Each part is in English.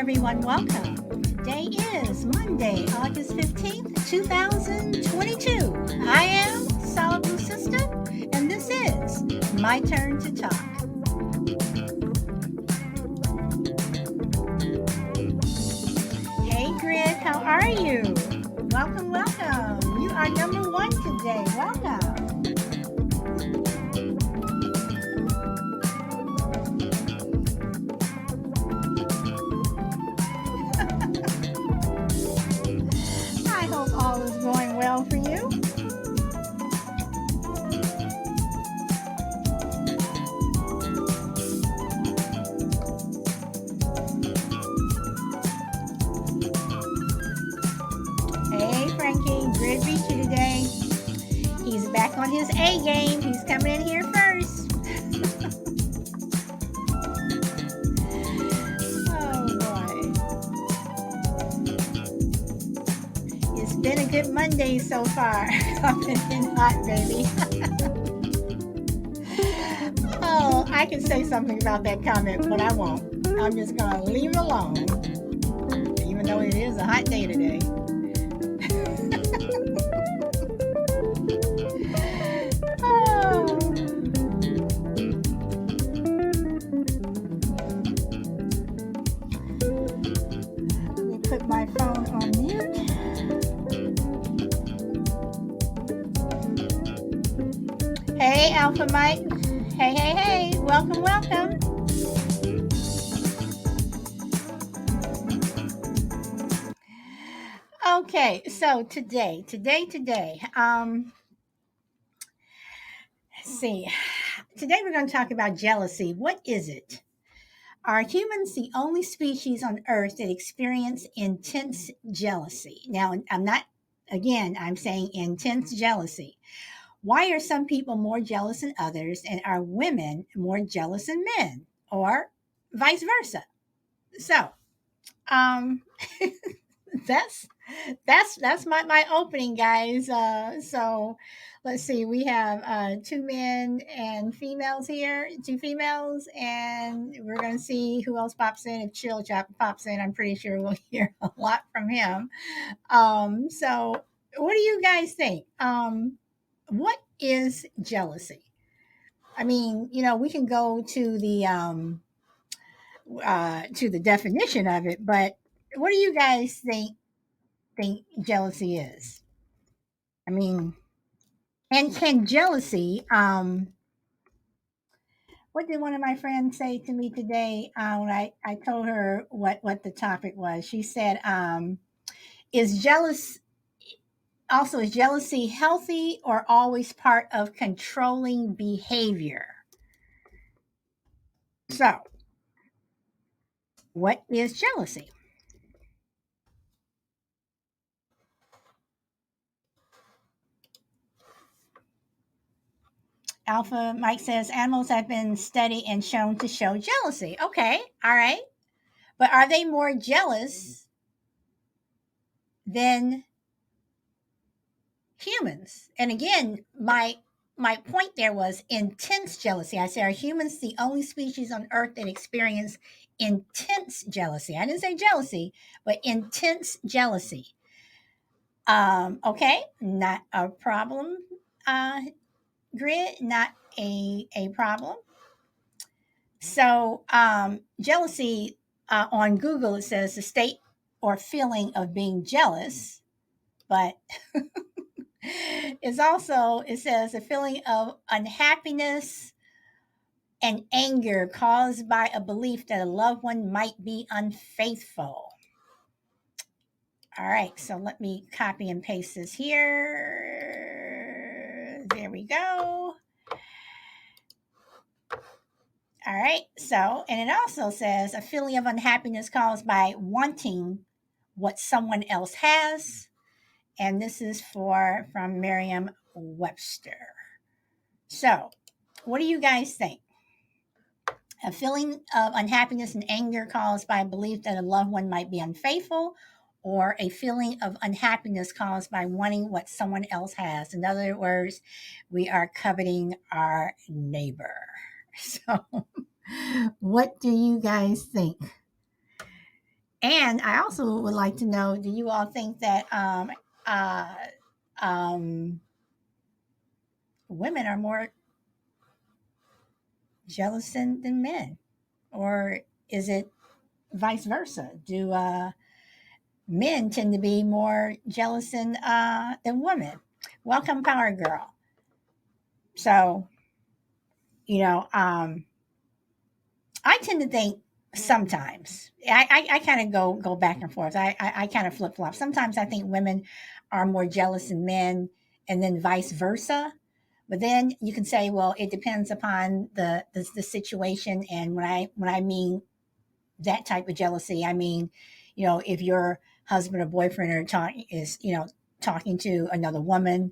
everyone. Welcome. Today is Monday, August 15th, 2022. I am Solid Blue Sister, and this is My Turn to Talk. Hey, Grid, how are you? Welcome, welcome. You are number one today. Welcome. I hope all is going well for you. Hey, Frankie, Grid beat you today. He's back on his A game. He's coming in here first. Oh boy. It's been a good Monday so far. Coming in hot, baby. Oh, I can say something about that comment, but I won't. I'm just going to leave it alone, even though it is a hot day today. Oh. Let me put my phone on mute. Hey, Alpha Mike. Hey, hey, hey. Welcome, welcome. Okay, so today. Let's see. Today we're going to talk about jealousy. What is it? Are humans the only species on Earth that experience intense jealousy? Now, I'm saying intense jealousy. Why are some people more jealous than others, and are women more jealous than men, or vice versa? So, um, that's that's my opening, guys. So let's see, we have two men and females here, two females, and we're gonna see who else pops in. If Chill Chop pops in, I'm pretty sure we'll hear a lot from him. So what do you guys think? What is jealousy? I mean, we can go to the definition of it, but what do you guys think jealousy is? I mean, and can jealousy, what did one of my friends say to me today when I told her what the topic was? She said, is jealous is jealousy healthy or always part of controlling behavior? So, what is jealousy? Alpha Mike says animals have been studied and shown to show jealousy. Okay, all right. But are they more jealous than humans? And again, my point there was intense jealousy. I said, are humans the only species on Earth that experience intense jealousy? I didn't say jealousy, but intense jealousy. Okay, not a problem. Grid, not a problem. So, jealousy on Google, it says the state or feeling of being jealous, but it says a feeling of unhappiness and anger caused by a belief that a loved one might be unfaithful. All right, so let me copy and paste this here. There we go. All right, so, and it also says a feeling of unhappiness caused by wanting what someone else has. And this is from Merriam Webster. So, what do you guys think? A feeling of unhappiness and anger caused by a belief that a loved one might be unfaithful, or a feeling of unhappiness caused by wanting what someone else has. In other words, we are coveting our neighbor. So, what do you guys think? And I also would like to know, do you all think that uh, um, women are more jealous than men? Or is it vice versa? Do men tend to be more jealous than women? Welcome, Power Girl. So, you know, I tend to think sometimes I kind of go back and forth. I kind of flip flop. Sometimes I think women are more jealous than men, and then vice versa. But then you can say, well, it depends upon the situation. And when I mean that type of jealousy, I mean, if your husband or boyfriend is talking to another woman,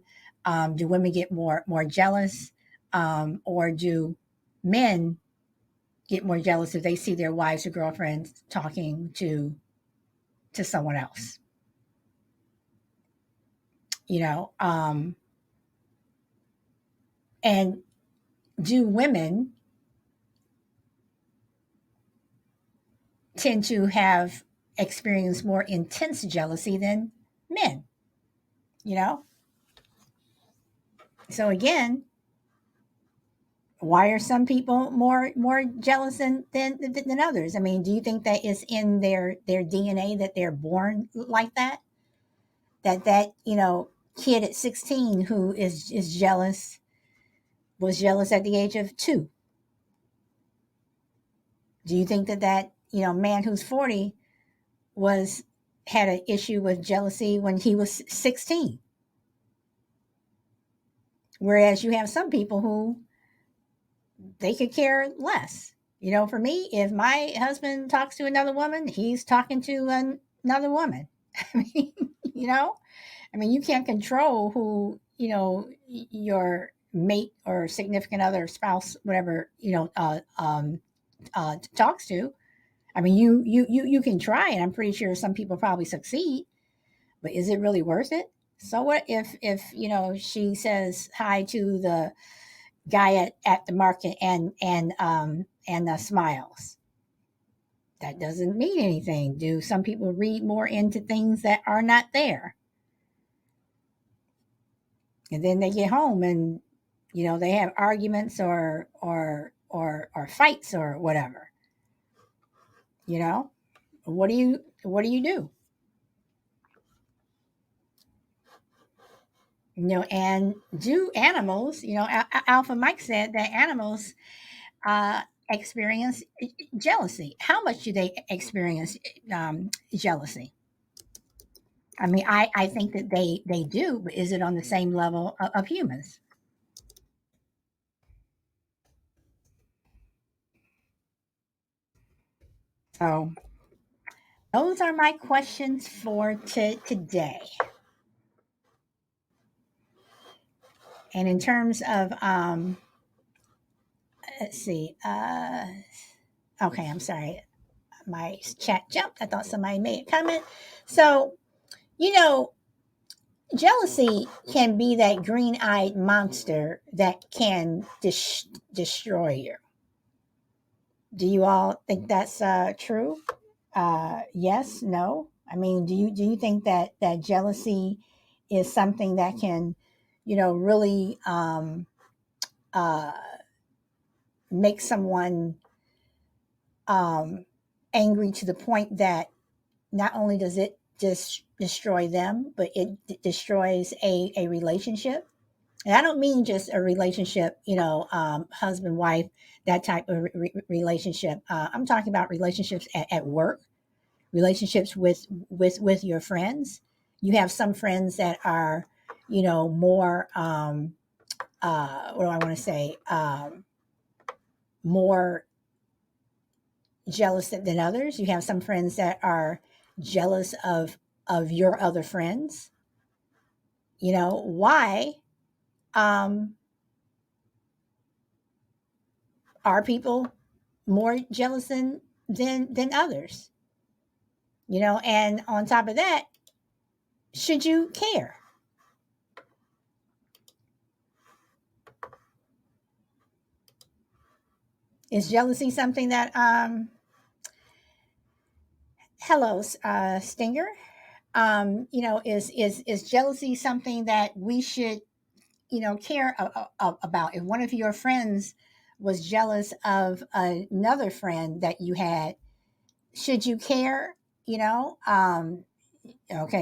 do women get more jealous, or do men get more jealous if they see their wives or girlfriends talking to someone else? You know, and do women tend to have experienced more intense jealousy than men? You know, so again, why are some people more jealous than others? I mean, do you think that it's in their DNA that they're born like that? That kid at 16 who is jealous was jealous at the age of 2. Do you think that man who's 40 was had an issue with jealousy when he was 16? Whereas you have some people who they could care less. For me, if my husband talks to another woman, he's talking to another woman. I mean, you know, you can't control who, your mate or significant other, spouse, whatever, talks to. I mean, you can try, and I'm pretty sure some people probably succeed, but is it really worth it? So what if she says hi to the guy at the market and smiles? That doesn't mean anything. Do some people read more into things that are not there? And then they get home and they have arguments or fights or whatever. You know, what do you do? And do animals, Alpha Mike said that animals experience jealousy. How much do they experience jealousy? I think that they do, but is it on the same level of humans? So those are my questions for today. And in terms of, let's see, okay, I'm sorry, my chat jumped. I thought somebody made a comment. So, you know, jealousy can be that green eyed monster that can destroy you. Do you all think that's true? Yes, no. Do you think that jealousy is something that can, really uh, make someone um, angry to the point that not only does it just destroy them, but it destroys a relationship? And I don't mean just a relationship, husband, wife, that type of relationship. I'm talking about relationships at work, relationships with your friends. You have some friends that are, more, what do I want to say, more jealous than others. You have some friends that are jealous of your other friends. Why um, are people more jealous than others? And on top of that, should you care? Is jealousy something that Hello, Stinger. Is jealousy something that we should, care about? If one of your friends was jealous of another friend that you had, should you care? Okay,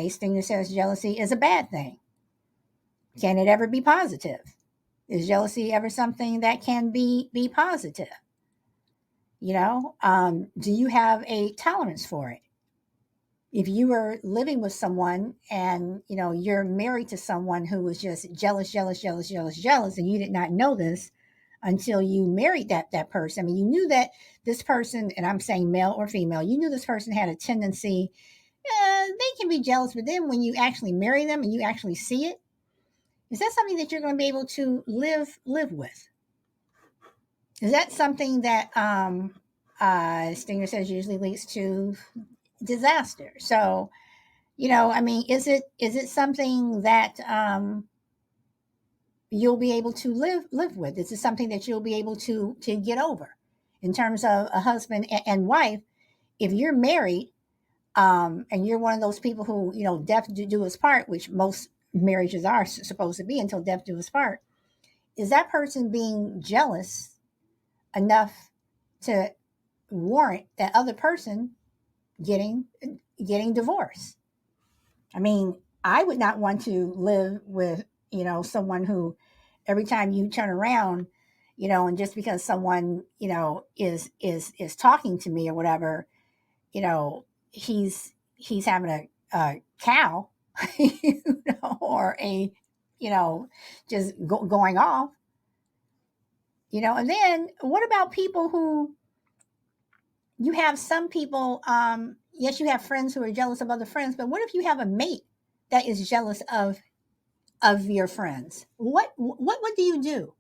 Stinger says jealousy is a bad thing. Can it ever be positive? Is jealousy ever something that can be positive? Do you have a tolerance for it? If you were living with someone and you're married to someone who was just jealous, jealous, jealous, jealous, jealous, and you did not know this until you married that person. I mean, you knew that this person, and I'm saying male or female, you knew this person had a tendency. They can be jealous, but then when you actually marry them and you actually see it, is that something that you're going to be able to live with? Is that something that Stinger says usually leads to disaster? So, I mean, is it something that you'll be able to live with? Is it something that you'll be able to get over in terms of a husband and wife? If you're married, and you're one of those people who, death do us part, which most marriages are supposed to be until death do us part, is that person being jealous enough to warrant that other person getting getting divorced? I mean, I would not want to live with, someone who every time you turn around, and just because someone, is talking to me or whatever, he's having a cow, or a, just going off, and then what about people who you have some people, yes, you have friends who are jealous of other friends, but what if you have a mate that is jealous of your friends? What do you do?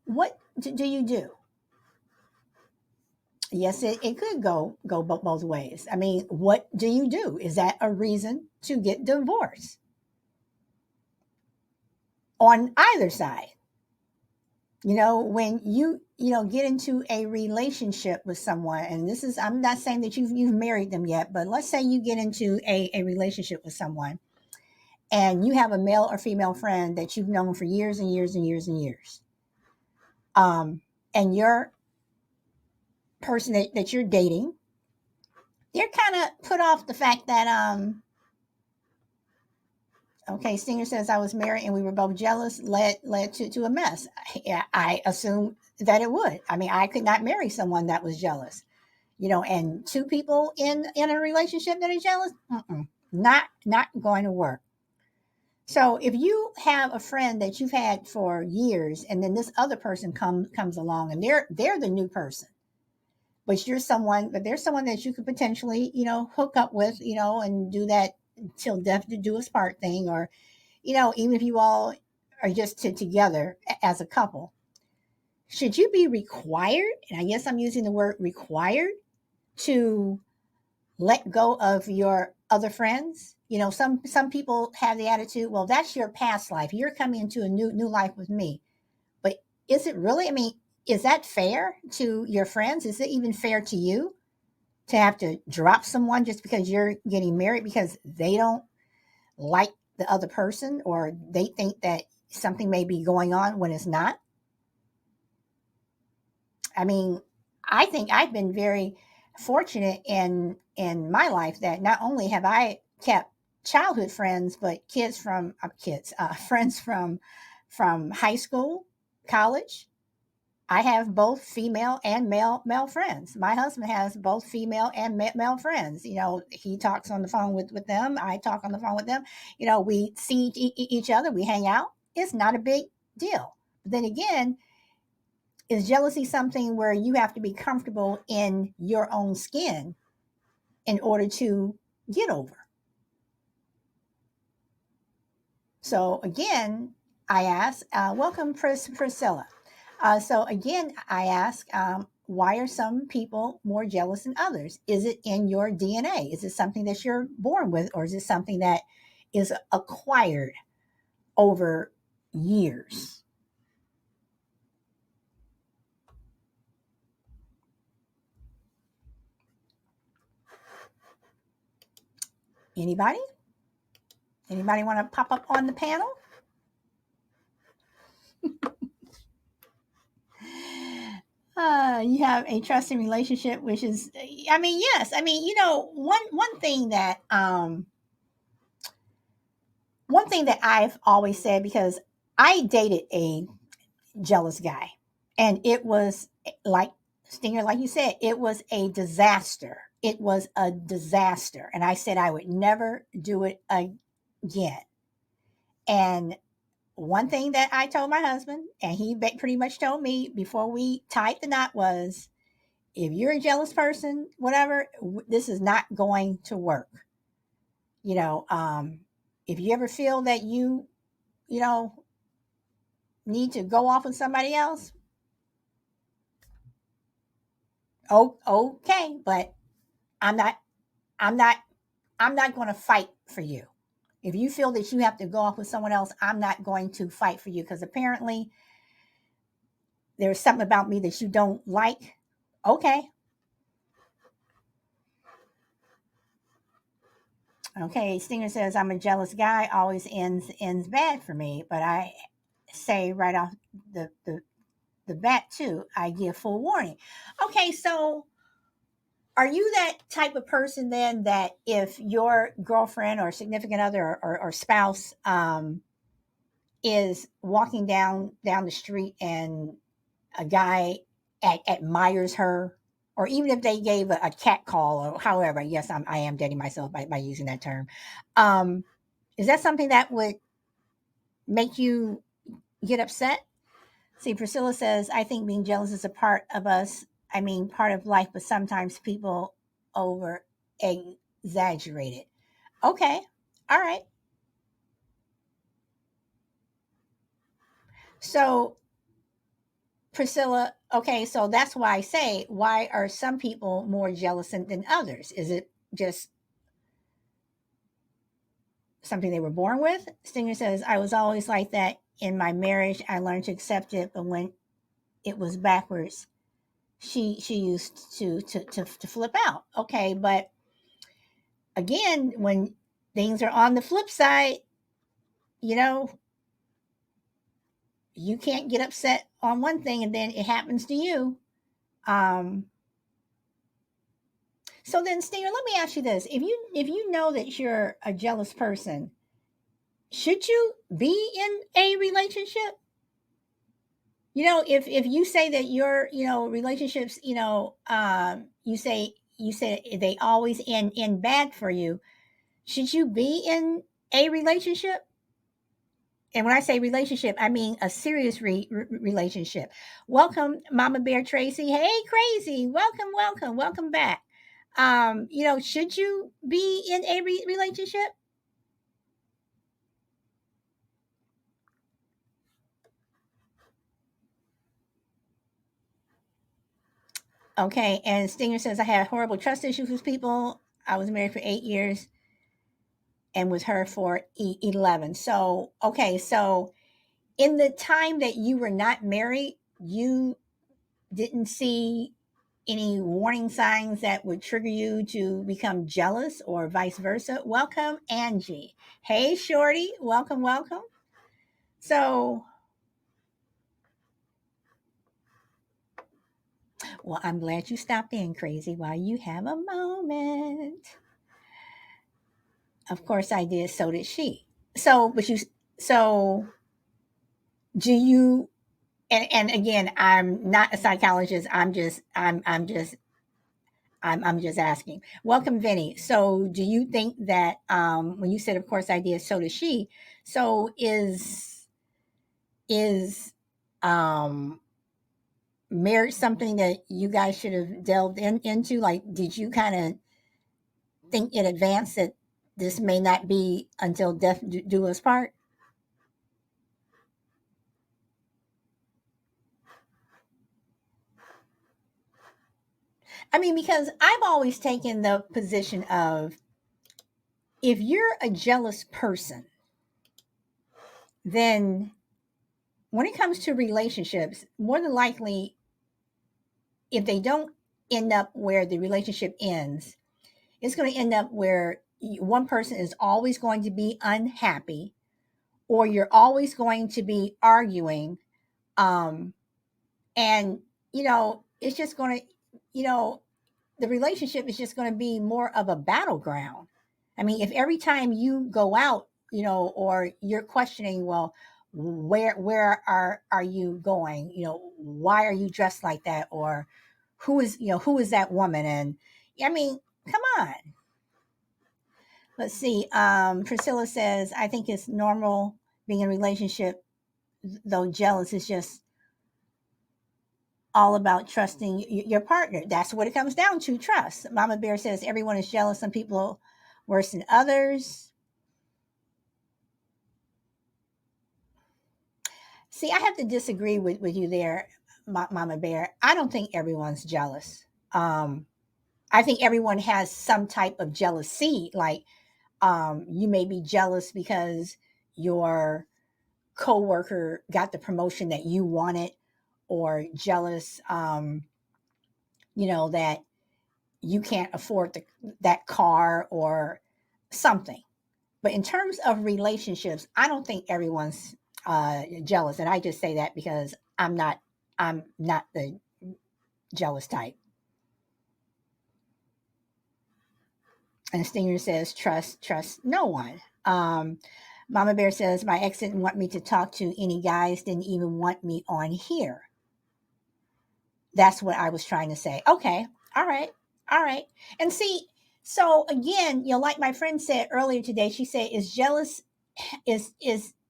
What do you do? Yes, it could go both ways. I mean, what do you do? Is that a reason to get divorced on either side? When you get into a relationship with someone, and this is, I'm not saying that you've married them yet, but let's say you get into a relationship with someone, and you have a male or female friend that you've known for years and years and years and years, and your person that you're dating, they're kind of put off the fact that, okay, Stinger says I was married and we were both jealous, led to a mess. I assume that it would. I mean, I could not marry someone that was jealous, and two people in a relationship that are jealous, not going to work. So if you have a friend that you've had for years, and then this other person comes along, and they're the new person, but there's someone that you could potentially, hook up with, and do that till death do us part thing, or even if you all are just together as a couple, should you be required? And I guess I'm using the word required to let go of your other friends. Some people have the attitude, well, that's your past life. You're coming into a new life with me. But is it really? I mean, is that fair to your friends? Is it even fair to you to have to drop someone just because you're getting married because they don't like the other person, or they think that something may be going on when it's not? I mean, I think I've been very fortunate in my life that not only have I kept childhood friends, but friends from high school, college. I have both female and male friends. My husband has both female and male friends. He talks on the phone with them. I talk on the phone with them. We see each other. We hang out. It's not a big deal. But then again, is jealousy something where you have to be comfortable in your own skin in order to get over? So again, I ask, welcome, Priscilla. So again, I ask, why are some people more jealous than others? Is it in your DNA? Is it something that you're born with, or is it something that is acquired over years? Anybody? Anybody want to pop up on the panel? You have a trusting relationship, which is, I mean, yes. I mean, one thing that I've always said, because I dated a jealous guy, and it was like Stinger, like you said, it was a disaster. It was a disaster, and I said I would never do it again. And one thing that I told my husband, and he pretty much told me before we tied the knot, was if you're a jealous person, whatever, this is not going to work. You know, if you ever feel that you know, need to go off with somebody else, oh, okay, but I'm not, I'm not, I'm not going to fight for you. If you feel that you have to go off with someone else, I'm not going to fight for you, because apparently there's something about me that you don't like. Okay. Okay. Stinger says, I'm a jealous guy. Always ends bad for me. But I say right off the bat too, I give full warning. Okay. So are you that type of person then, that if your girlfriend or significant other or spouse is walking down the street and a guy admires her, or even if they gave a cat call, or however, yes, I am dating myself by using that term. Um, is that something that would make you get upset? See, Priscilla says, I think being jealous is a part of us. I mean, part of life, but sometimes people over exaggerate it. Okay. All right. So, Priscilla, okay, so that's why I say, why are some people more jealous than others? Is it just something they were born with? Stinger says, I was always like that in my marriage. I learned to accept it, but when it was backwards, she used to flip out. Okay, but again, when things are on the flip side, you know, you can't get upset on one thing and then it happens to you. Um, so then, Stinger, let me ask you this: if you know that you're a jealous person, should you be in a relationship? If you say that your relationships, you say they always end bad for you, should you be in a relationship? And when I say relationship, I mean a serious relationship. Welcome, Mama Bear Tracy. Hey, Crazy. Welcome back. Should you be in a relationship? Okay. And Stinger says, I had horrible trust issues with people. I was married for 8 years and with her for 11. So, okay. So, in the time that you were not married, you didn't see any warning signs that would trigger you to become jealous or vice versa? Welcome, Angie. Hey, Shorty. Welcome. So, well, I'm glad you stopped in, Crazy, while you have a moment. Of course I did. So did she. So do you, and again, I'm not a psychologist. I'm just asking. Welcome, Vinny. So, do you think that when you said, "Of course I did," so does she? So, is marriage something that you guys should have delved into? Like, did you kind of think in advance that this may not be until death do us part? I mean, because I've always taken the position of, if you're a jealous person, then when it comes to relationships, more than likely, if they don't end up where the relationship ends, it's going to end up where one person is always going to be unhappy, or you're always going to be arguing, um and it's just going to, you know the relationship is just going to be more of a battleground. I mean, if every time you go out, or you're questioning, well, where are you going? Why are you dressed like that? Or who is that woman? And I mean, come on. Let's see. Priscilla says, I think it's normal being in a relationship, though jealous is just all about trusting your partner. That's what it comes down to, trust. Mama Bear says everyone is jealous. Some people worse than others. See, I have to disagree with you there, Mama Bear. I don't think everyone's jealous. Um, I think everyone has some type of jealousy. Like, you may be jealous because your coworker got the promotion that you wanted, or jealous, that you can't afford that car or something. But in terms of relationships, I don't think everyone's jealous, and I just say that because I'm not the jealous type. And Stinger says, trust no one. Mama Bear says, my ex didn't want me to talk to any guys, didn't even want me on here. That's what I was trying to say. Okay. All right. All right. And see, so again, like my friend said earlier today, she said, is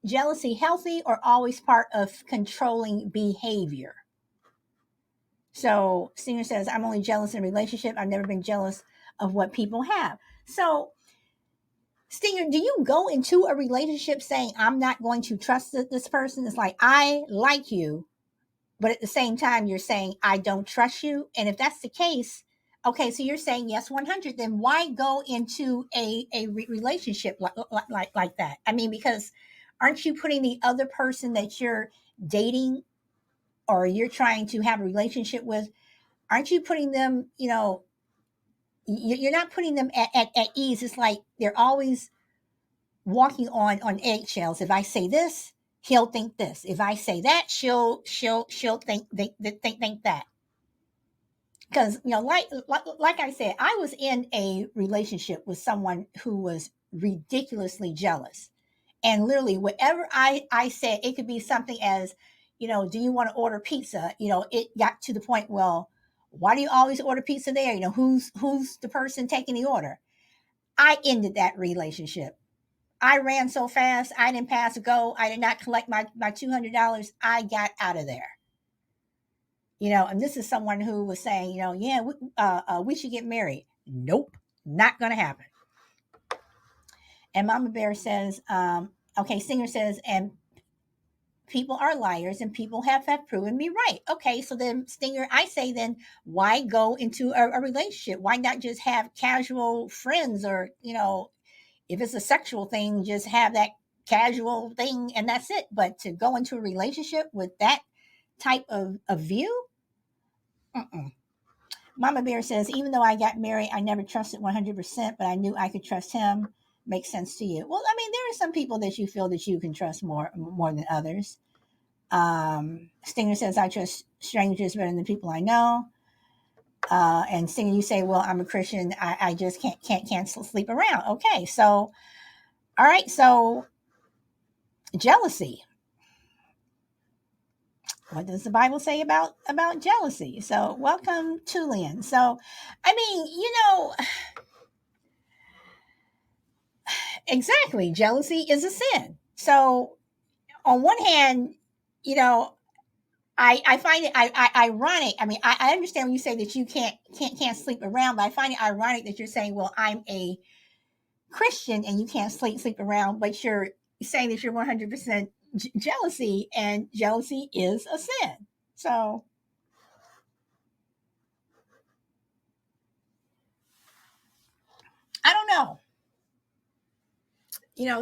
jealousy healthy or always part of controlling behavior? So Singer says, I'm only jealous in a relationship. I've never been jealous of what people have. So Stinger, do you go into a relationship saying, I'm not going to trust this person? It's like, I like you, but at the same time you're saying I don't trust you. And if that's the case, okay, so you're saying yes 100, then why go into a relationship like that? I mean, because aren't you putting the other person that you're dating, or you're trying to have a relationship with, aren't you putting them, you're not putting them at ease. It's like they're always walking on eggshells. If I say this, he'll think this. If I say that, she'll think that. Because like I said, I was in a relationship with someone who was ridiculously jealous, and literally whatever I said, it could be something as, do you want to order pizza? It got to the point, well, why do you always order pizza there? Who's the person taking the order? I ended that relationship. I ran so fast, I didn't pass go. I did not collect my $200. I got out of there. And this is someone who was saying, yeah, we should get married. Nope, not going to happen. And Mama Bear says, okay, Singer says, and people are liars and people have proven me right. Okay, so then, Stinger, I say, then why go into a relationship? Why not just have casual friends, or, if it's a sexual thing, just have that casual thing and that's it. But to go into a relationship with that type of view, mm-mm. Mama Bear says, even though I got married, I never trusted 100%, but I knew I could trust him. Makes sense to you. Well, I mean, there are some people that you feel that you can trust more than others. Stinger says, I trust strangers better than people I know. And Stinger, you say, well, I'm a Christian. I just can't sleep around. Okay, so all right, so jealousy. What does the Bible say about jealousy? So welcome, Tulian. So, I mean, exactly, jealousy is a sin. So on one hand, you know, I find it ironic. I mean, I understand when you say that you can't sleep around, but I find it ironic that you're saying, well, I'm a Christian and you can't sleep around, but you're saying that you're 100% jealousy, and jealousy is a sin. So I don't know.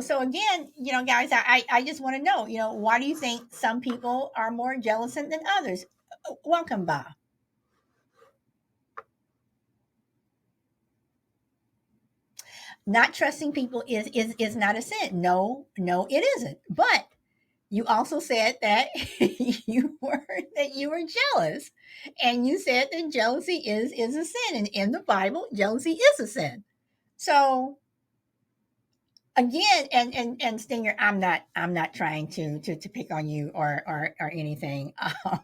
So again, guys, I just want to know, why do you think some people are more jealous than others? Welcome, Bob. not trusting people is not a sin. No, no, it isn't. But you also said that you were jealous, and you said that jealousy is a sin, and in the Bible, jealousy is a sin. So again, and Stinger, I'm not trying to pick on you or anything,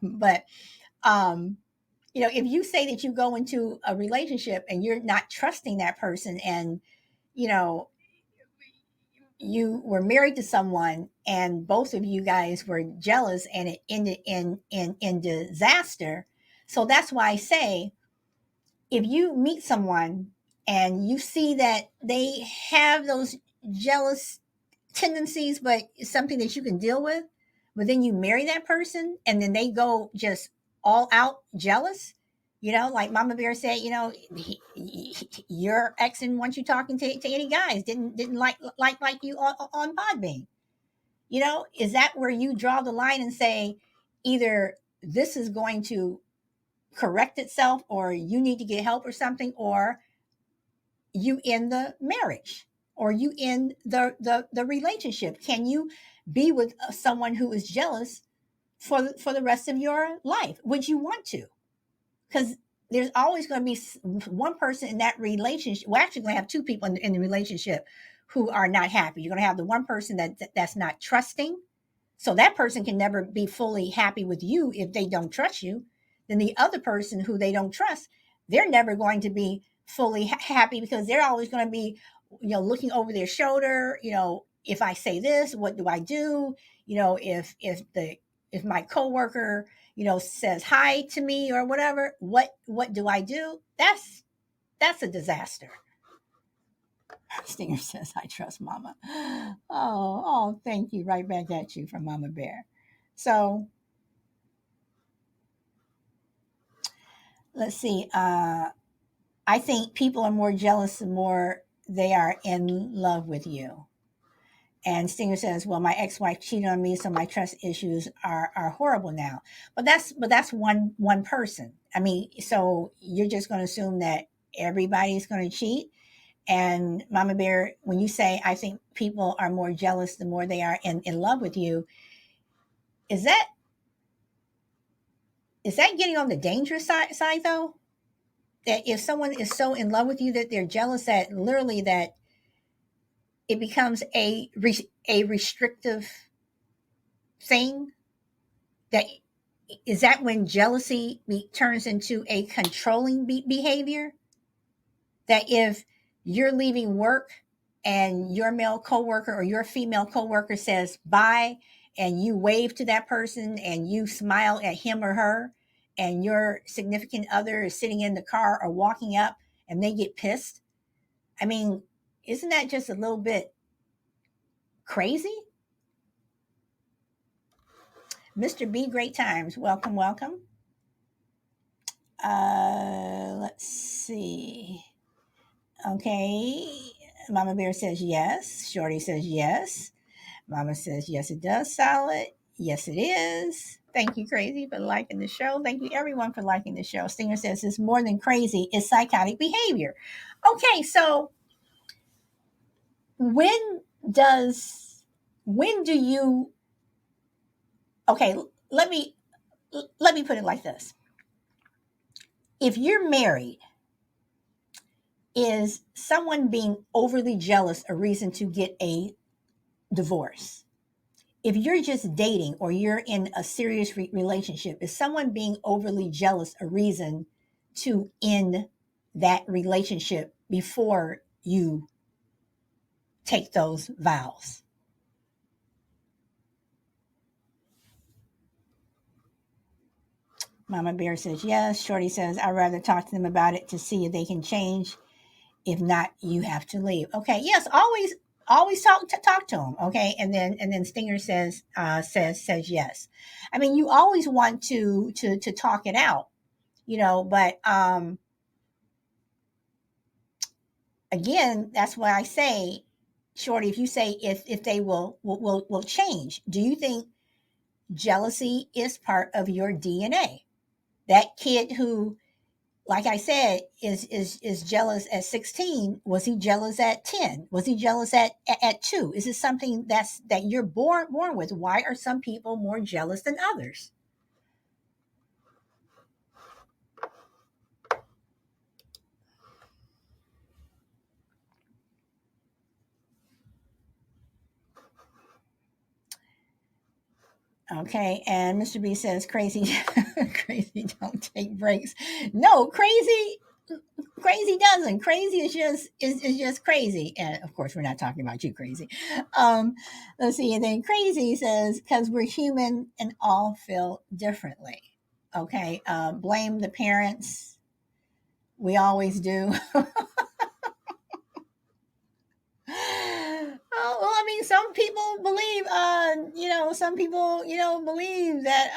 but um, if you say that you go into a relationship and you're not trusting that person, and you know you were married to someone and both of you guys were jealous and it ended in disaster. So that's why I say, if you meet someone and you see that they have those jealous tendencies, but it's something that you can deal with, but then you marry that person and then they go just all out jealous, like Mama Bear said, your ex didn't want you talking to any guys, didn't like you on Podbean. Is that where you draw the line and say, either this is going to correct itself, or you need to get help or something, or you end the marriage, or you end the relationship? Can you be with someone who is jealous for the rest of your life? Would you want to? Because there's always going to be one person in that relationship. We're actually going to have two people in the relationship who are not happy. You're going to have the one person that's not trusting, so that person can never be fully happy with you if they don't trust you. Then the other person who they don't trust, they're never going to be fully happy, because they're always going to be, looking over their shoulder. If I say this, what do I do? If my coworker, says hi to me or whatever, what do I do? That's a disaster. Stinger says, I trust Mama. Oh, thank you. Right back at you from Mama Bear. So let's see. I think people are more jealous the more they are in love with you. And Stinger says, well, my ex-wife cheated on me, so my trust issues are horrible now. But that's one person. I mean, so you're just going to assume that everybody's going to cheat? And Mama Bear, when you say, I think people are more jealous the more they are in love with you, is that getting on the dangerous side though? That if someone is so in love with you that they're jealous, that literally that it becomes a restrictive thing? That is that when jealousy turns into a controlling behavior? That if you're leaving work and your male coworker or your female coworker says bye, and you wave to that person and you smile at him or her, and your significant other is sitting in the car or walking up and they get pissed, I mean, isn't that just a little bit crazy? Mr. B, great times. Welcome, welcome. Let's see. Okay. Mama Bear says yes. Shorty says yes. Mama says yes, it does. Solid. Yes, it is. Thank you, Crazy, for liking the show. Thank you, everyone, for liking the show. Stinger says it's more than crazy, it's psychotic behavior. Okay, so when does when do you okay, let me put it like this. If you're married, is someone being overly jealous a reason to get a divorce? If you're just dating or you're in a serious relationship, is someone being overly jealous a reason to end that relationship before you take those vows? Mama Bear says yes. Shorty says, I'd rather talk to them about it to see if they can change. If not, you have to leave. Okay. Yes. Always talk to them. Okay. And then Stinger says yes. I mean, you always want to talk it out, but again, that's why I say, Shorty, if you say if they will change, do you think jealousy is part of your DNA? That kid who, like I said, is jealous at 16? Was he jealous at 10? Was he jealous at 2? Is it something that you're born with? Why are some people more jealous than others? Okay, and Mr. B says crazy crazy don't take breaks. No, crazy doesn't. Crazy is just crazy. And of course we're not talking about you crazy. Um let's see, and then crazy says because we're human and all feel differently. Okay, blame the parents. We always do. Oh, well, I mean, some people believe, some people, believe that,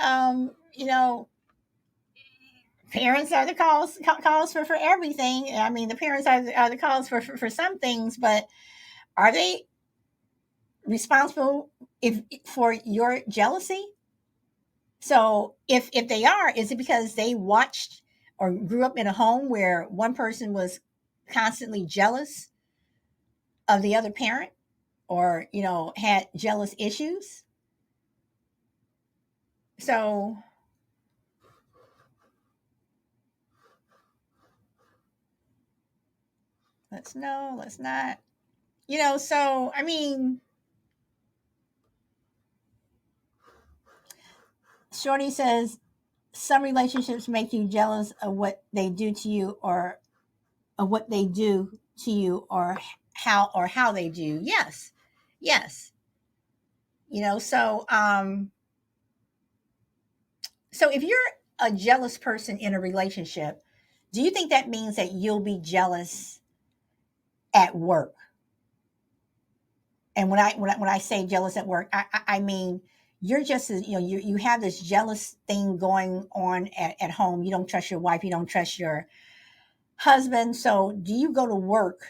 parents are the cause for everything. I mean, the parents are the cause for some things, but are they responsible if for your jealousy? So if they are, is it because they watched or grew up in a home where one person was constantly jealous of the other parent, or had jealous issues? So let's no, let's not. So I mean, Shorty says some relationships make you jealous of what they do to you, or of what they do to you, or how they do. Yes, yes. So if you're a jealous person in a relationship, do you think that means that you'll be jealous at work? And when I say jealous at work, I mean you're just you have this jealous thing going on at home. You don't trust your wife, you don't trust your husband. So do you go to work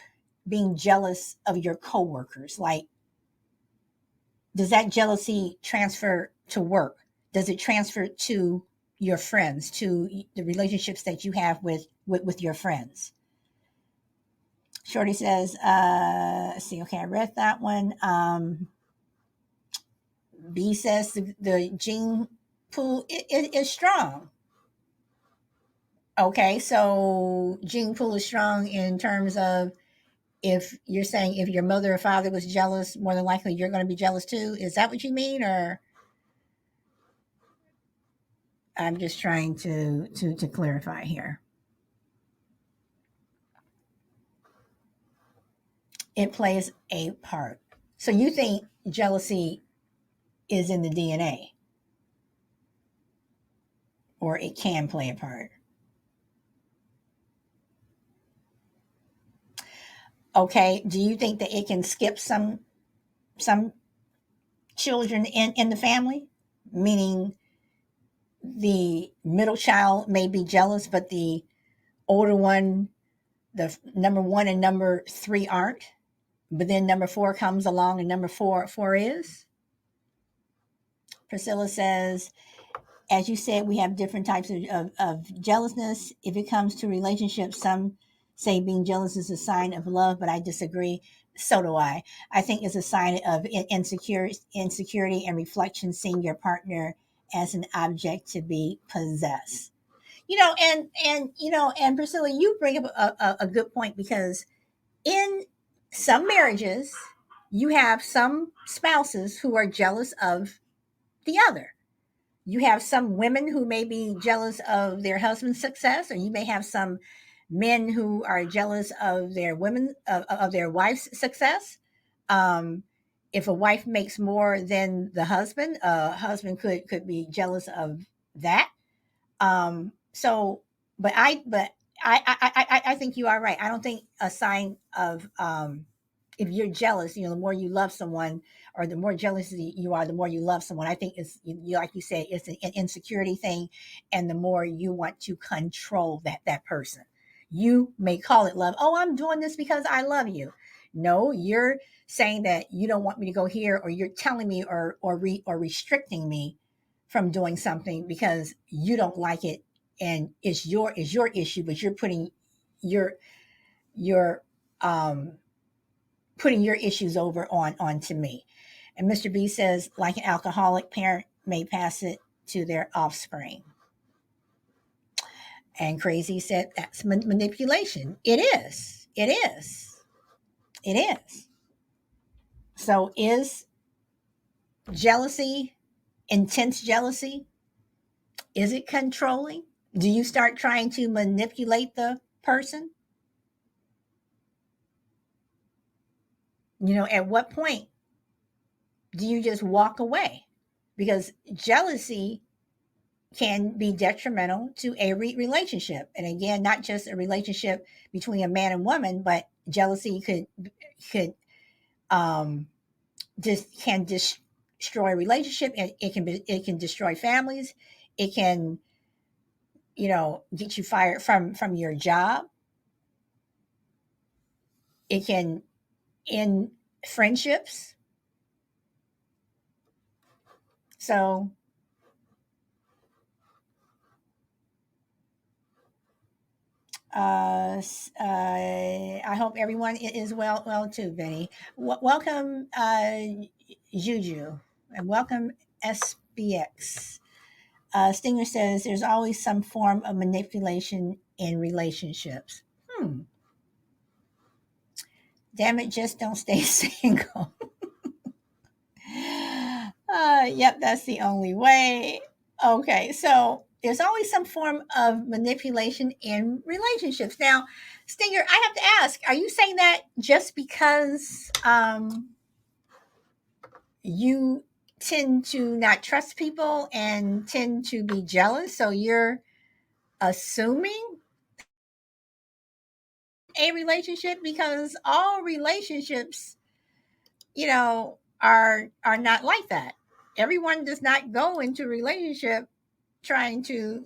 being jealous of your coworkers? Like, does that jealousy transfer to work? Does it transfer to your friends, to the relationships that you have with your friends? Shorty says, let's see, okay, I read that one. B says the gene pool is strong. Okay, so gene pool is strong in terms of, if you're saying if your mother or father was jealous, more than likely you're going to be jealous too. Is that what you mean, or I'm just trying to clarify here? It plays a part. So you think jealousy is in the DNA, or it can play a part? Okay. Do you think that it can skip some children in the family? Meaning the middle child may be jealous, but the older one, the number one and number three aren't. But then number four comes along, and number four is. Priscilla says, as you said, we have different types of jealousness. If it comes to relationships, some say being jealous is a sign of love, but I disagree. So do I. I think it's a sign of insecurity and reflection, seeing your partner as an object to be possessed. And Priscilla, you bring up a good point, because in some marriages, you have some spouses who are jealous of the other. You have some women who may be jealous of their husband's success, or you may have some men who are jealous of their wife's success. Um, if a wife makes more than the husband, a husband could be jealous of that. So, but I think you are right. I don't think a sign of, if you're jealous, the more you love someone, or the more jealous you are, the more you love someone. I think it's, like you said, it's an insecurity thing, and the more you want to control that person. You may call it love. Oh, I'm doing this because I love you. No, you're saying that you don't want me to go here, or you're telling me, or restricting me from doing something because you don't like it and it's your issue, but you're your um putting your issues over onto me. And Mr. B says, like an alcoholic parent may pass it to their offspring. And Crazy said that's manipulation. It is. It is. It is. So is jealousy, intense jealousy, is it controlling? Do you start trying to manipulate the person? At what point do you just walk away? Because jealousy can be detrimental to a relationship. And again, not just a relationship between a man and woman, but jealousy could um just can destroy a relationship, and it can destroy families. It can, get you fired from your job. It can end friendships. So I hope everyone is well too, Benny. Welcome, Juju, and welcome, SBX. Stinger says there's always some form of manipulation in relationships. Damn it, just don't stay single. Yep, that's the only way. Okay, so there's always some form of manipulation in relationships. Now, Stinger, I have to ask, are you saying that just because you tend to not trust people and tend to be jealous, so you're assuming a relationship? Because all relationships, are not like that. Everyone does not go into a relationship trying to,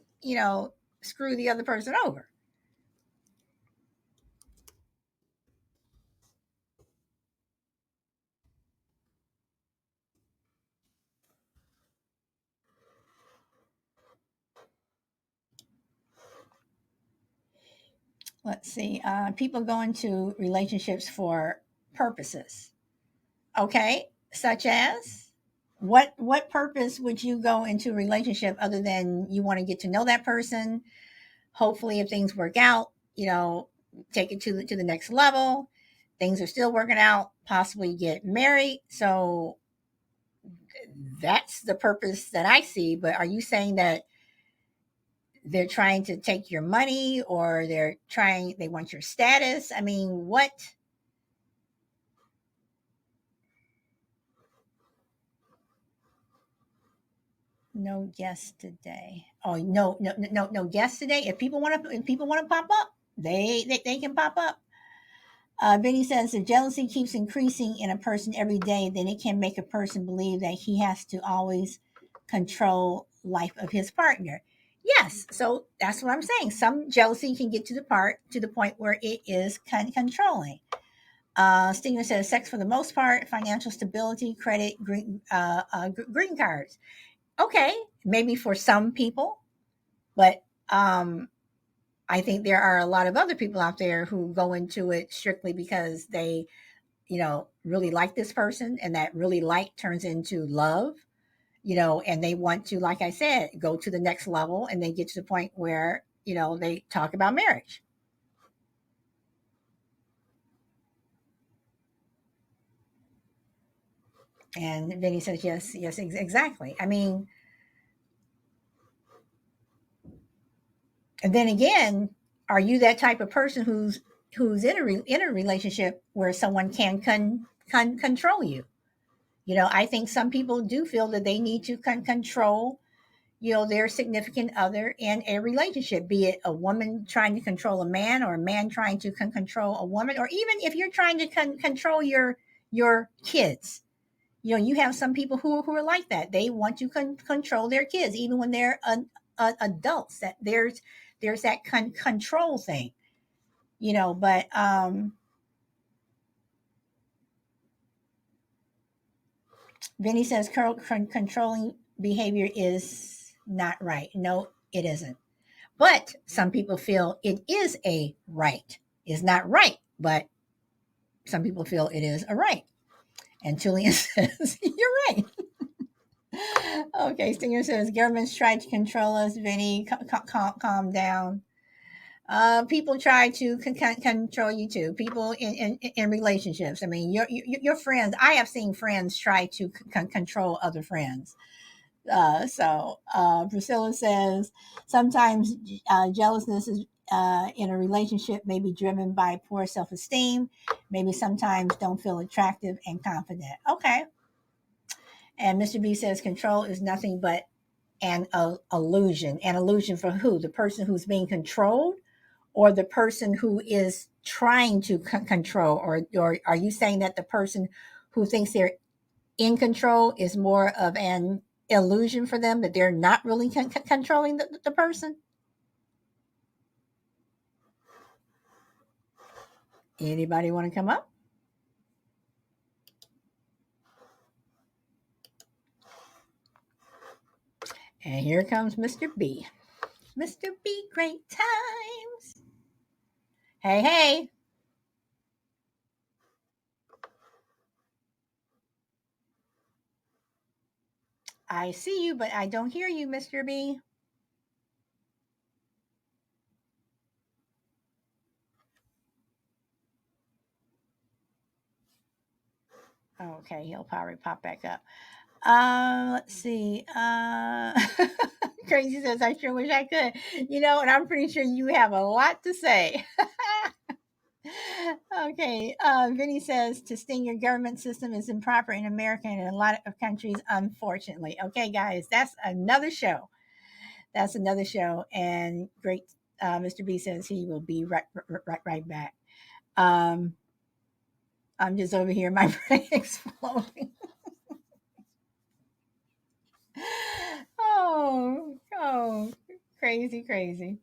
screw the other person over. Let's see. People go into relationships for purposes. Okay, such as what purpose would you go into a relationship other than you want to get to know that person? Hopefully, if things work out, take it to the next level. Things are still working out. Possibly get married. So that's the purpose that I see. But are you saying that they're trying to take your money, or they want your status? I mean, what? No guests today. Oh, no guests today. If people want to pop up, they can pop up. Benny says if jealousy keeps increasing in a person every day, then it can make a person believe that he has to always control life of his partner. Yes, so that's what I'm saying. Some jealousy can get to the point where it is controlling. Stinger says sex for the most part, financial stability, credit, green cards. Okay, maybe for some people, but I think there are a lot of other people out there who go into it strictly because they, really like this person, and that really like turns into love, and they want to, like I said, go to the next level, and they get to the point where, they talk about marriage. And then he says, yes, yes, exactly. I mean, and then again, are you that type of person who's in a relationship where someone can control you? I think some people do feel that they need to control, their significant other in a relationship, be it a woman trying to control a man, or a man trying to control a woman, or even if you're trying to control your kids. You have some people who are like that. They want to control their kids even when they're adults. That there's that control thing, but Vinny says controlling behavior is not right. No, it isn't. But some people feel it is a right. It's not right, but some people feel it is a right. And Julian says, "You're right." Okay, Stinger says, "Governments try to control us, Vinny. Calm down. People try to control you too. People in relationships. I mean, your friends. I have seen friends try to control other friends. Priscilla says sometimes jealousness is in a relationship may be driven by poor self-esteem. Maybe sometimes don't feel attractive and confident. Okay. And Mr. B says control is nothing but an illusion. An illusion for who? The person who's being controlled, or the person who is trying to control, or are you saying that the person who thinks they're in control is more of an illusion for them, that they're not really controlling the person? Anybody want to come up? And here comes Mr. B. Mr. B, great times. Hey, hey. I see you, but I don't hear you, Mr. B. Okay, he'll probably pop back up. Let's see. Crazy says, I sure wish I could. And I'm pretty sure you have a lot to say. Okay. Vinny says, to sting your government system is improper in America and in a lot of countries, unfortunately. Okay, guys, that's another show. That's another show. And great. Mr. B says he will be right back. Um, I'm just over here, my brain exploding. Oh, crazy, crazy.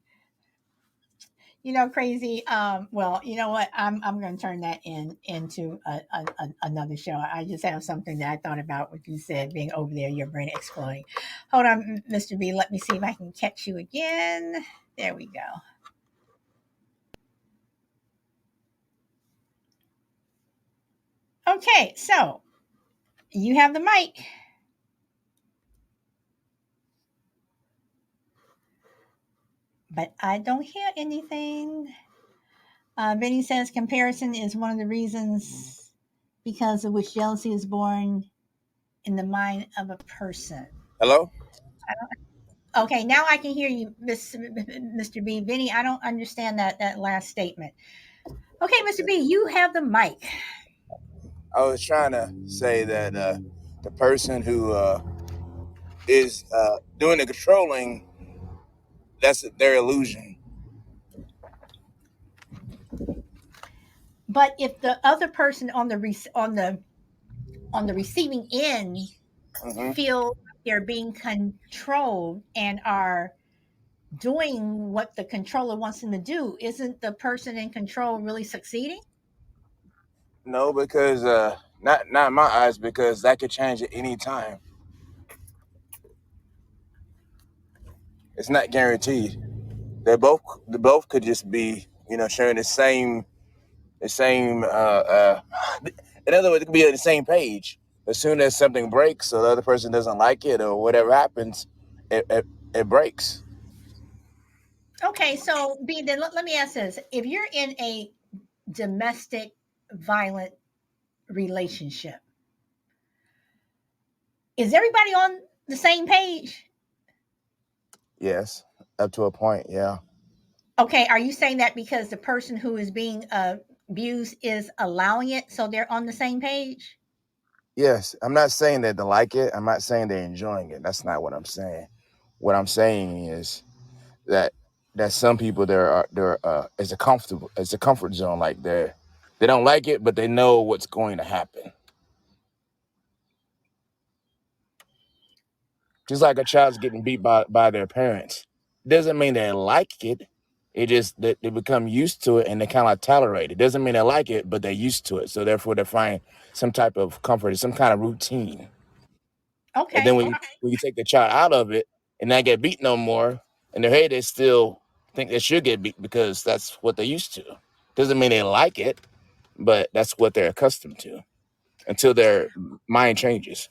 Crazy. Well, you know what? I'm going to turn that into another show. I just have something that I thought about what you said, being over there, your brain exploding. Hold on, Mr. B. Let me see if I can catch you again. There we go. Okay, so you have the mic, but I don't hear anything. Benny says comparison is one of the reasons because of which jealousy is born in the mind of a person. Hello? Okay, now I can hear you, Mr. B. Vinny, I don't understand that last statement. Okay, Mr. B, you have the mic. I was trying to say that the person who is doing the controlling, that's their illusion. But if the other person on the receiving end Hmm. feel they're being controlled and are doing what the controller wants them to do, isn't the person in control really succeeding? No, because not in my eyes, because that could change at any time. It's not guaranteed. They both could just be sharing the same. In other words, it could be on the same page. As soon as something breaks, or the other person doesn't like it, or whatever happens, it breaks. Okay, so B, then let me ask this. If you're in a domestic violent relationship, is everybody on the same page? Yes, up to a point. Yeah. Okay, are you saying that because the person who is being abused is allowing it, so they're on the same page? Yes, I'm not saying that they like it. I'm not saying they're enjoying it. That's not what I'm saying. What I'm saying is that some people there it's a comfort zone. Like they don't like it, but they know what's going to happen. Just like a child's getting beat by their parents, doesn't mean they like it. It just that they become used to it and they kind of like tolerate it. Doesn't mean they like it, but they're used to it. So therefore, they find some type of comfort, some kind of routine. And then Okay, when you take the child out of it and not get beat no more, in their head it's still think they should get beat because that's what they're used to. Doesn't mean they like it, but that's what they're accustomed to until their mind changes.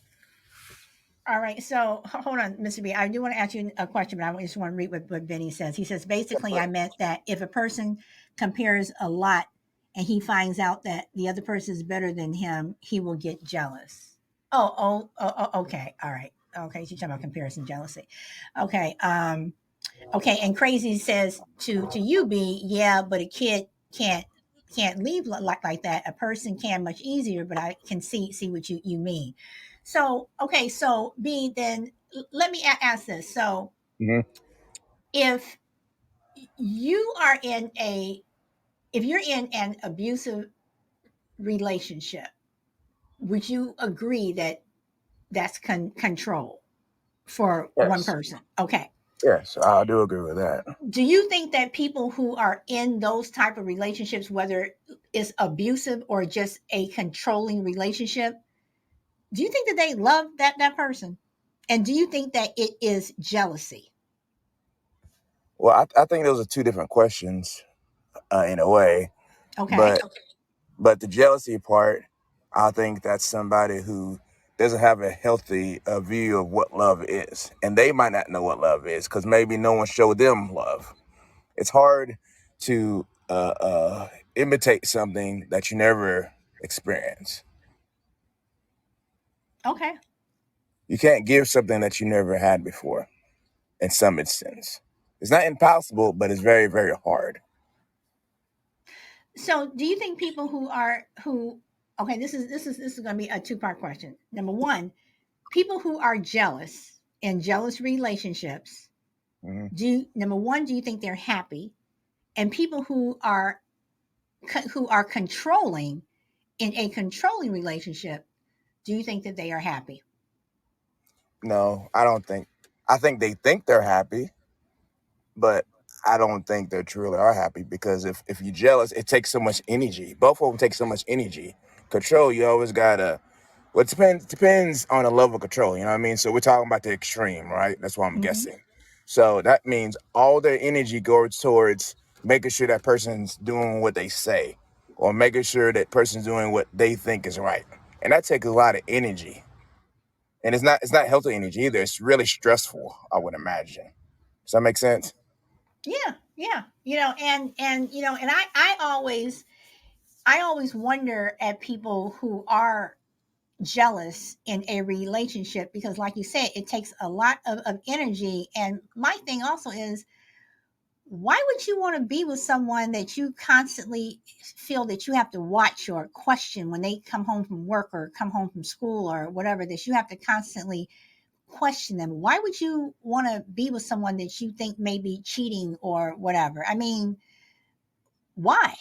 All right, so hold on, Mr. B. I do want to ask you a question, but I just want to read what Benny says. He says basically, I meant that if a person compares a lot and he finds out that the other person is better than him, he will get jealous. Okay, all right, okay. So you're talking about comparison jealousy. Okay, okay. And crazy says to you, B. Yeah, but a kid can't leave like that. A person can much easier, but I can see what you mean. So, okay, so B, then let me ask this. So, Hmm. if you are if you're in an abusive relationship, would you agree that that's control for one Yes, person? Okay. yes, I do agree with that. Do you think that people who are in those type of relationships, whether it's abusive or just a controlling relationship, do you think that they love that person? And do you think that it is jealousy? Well, I think those are two different questions in a way, Okay. but but the jealousy part, I think that's somebody who doesn't have a healthy view of what love is, and they might not know what love is because maybe no one showed them love. It's hard to imitate something that you never experience. Okay. You can't give something that you never had before. In some instance, it's not impossible, but it's very, very hard. So, do you think people who okay, this is going to be a two-part question. Number 1, people who are jealous in jealous relationships, Hmm. number 1, do you think they're happy? And people who are controlling in a controlling relationship, do you think that they are happy? No, I don't think. I think they're happy, but I don't think they truly are happy because if you're jealous, it takes so much energy. Both of them take so much energy. Control, you always gotta. Well, it depends on the level of control. You know what I mean? So we're talking about the extreme, right? That's what I'm Hmm. guessing. So that means all their energy goes towards making sure that person's doing what they say, or making sure that person's doing what they think is right, and that takes a lot of energy. And it's not healthy energy either. It's really stressful, I would imagine. Does that make sense? Yeah, yeah. And I always wonder at people who are jealous in a relationship because, like you said, it takes a lot of energy. And my thing also is, why would you want to be with someone that you constantly feel that you have to watch or question when they come home from work or come home from school or whatever, that you have to constantly question them? Why would you want to be with someone that you think may be cheating or whatever? I mean, why?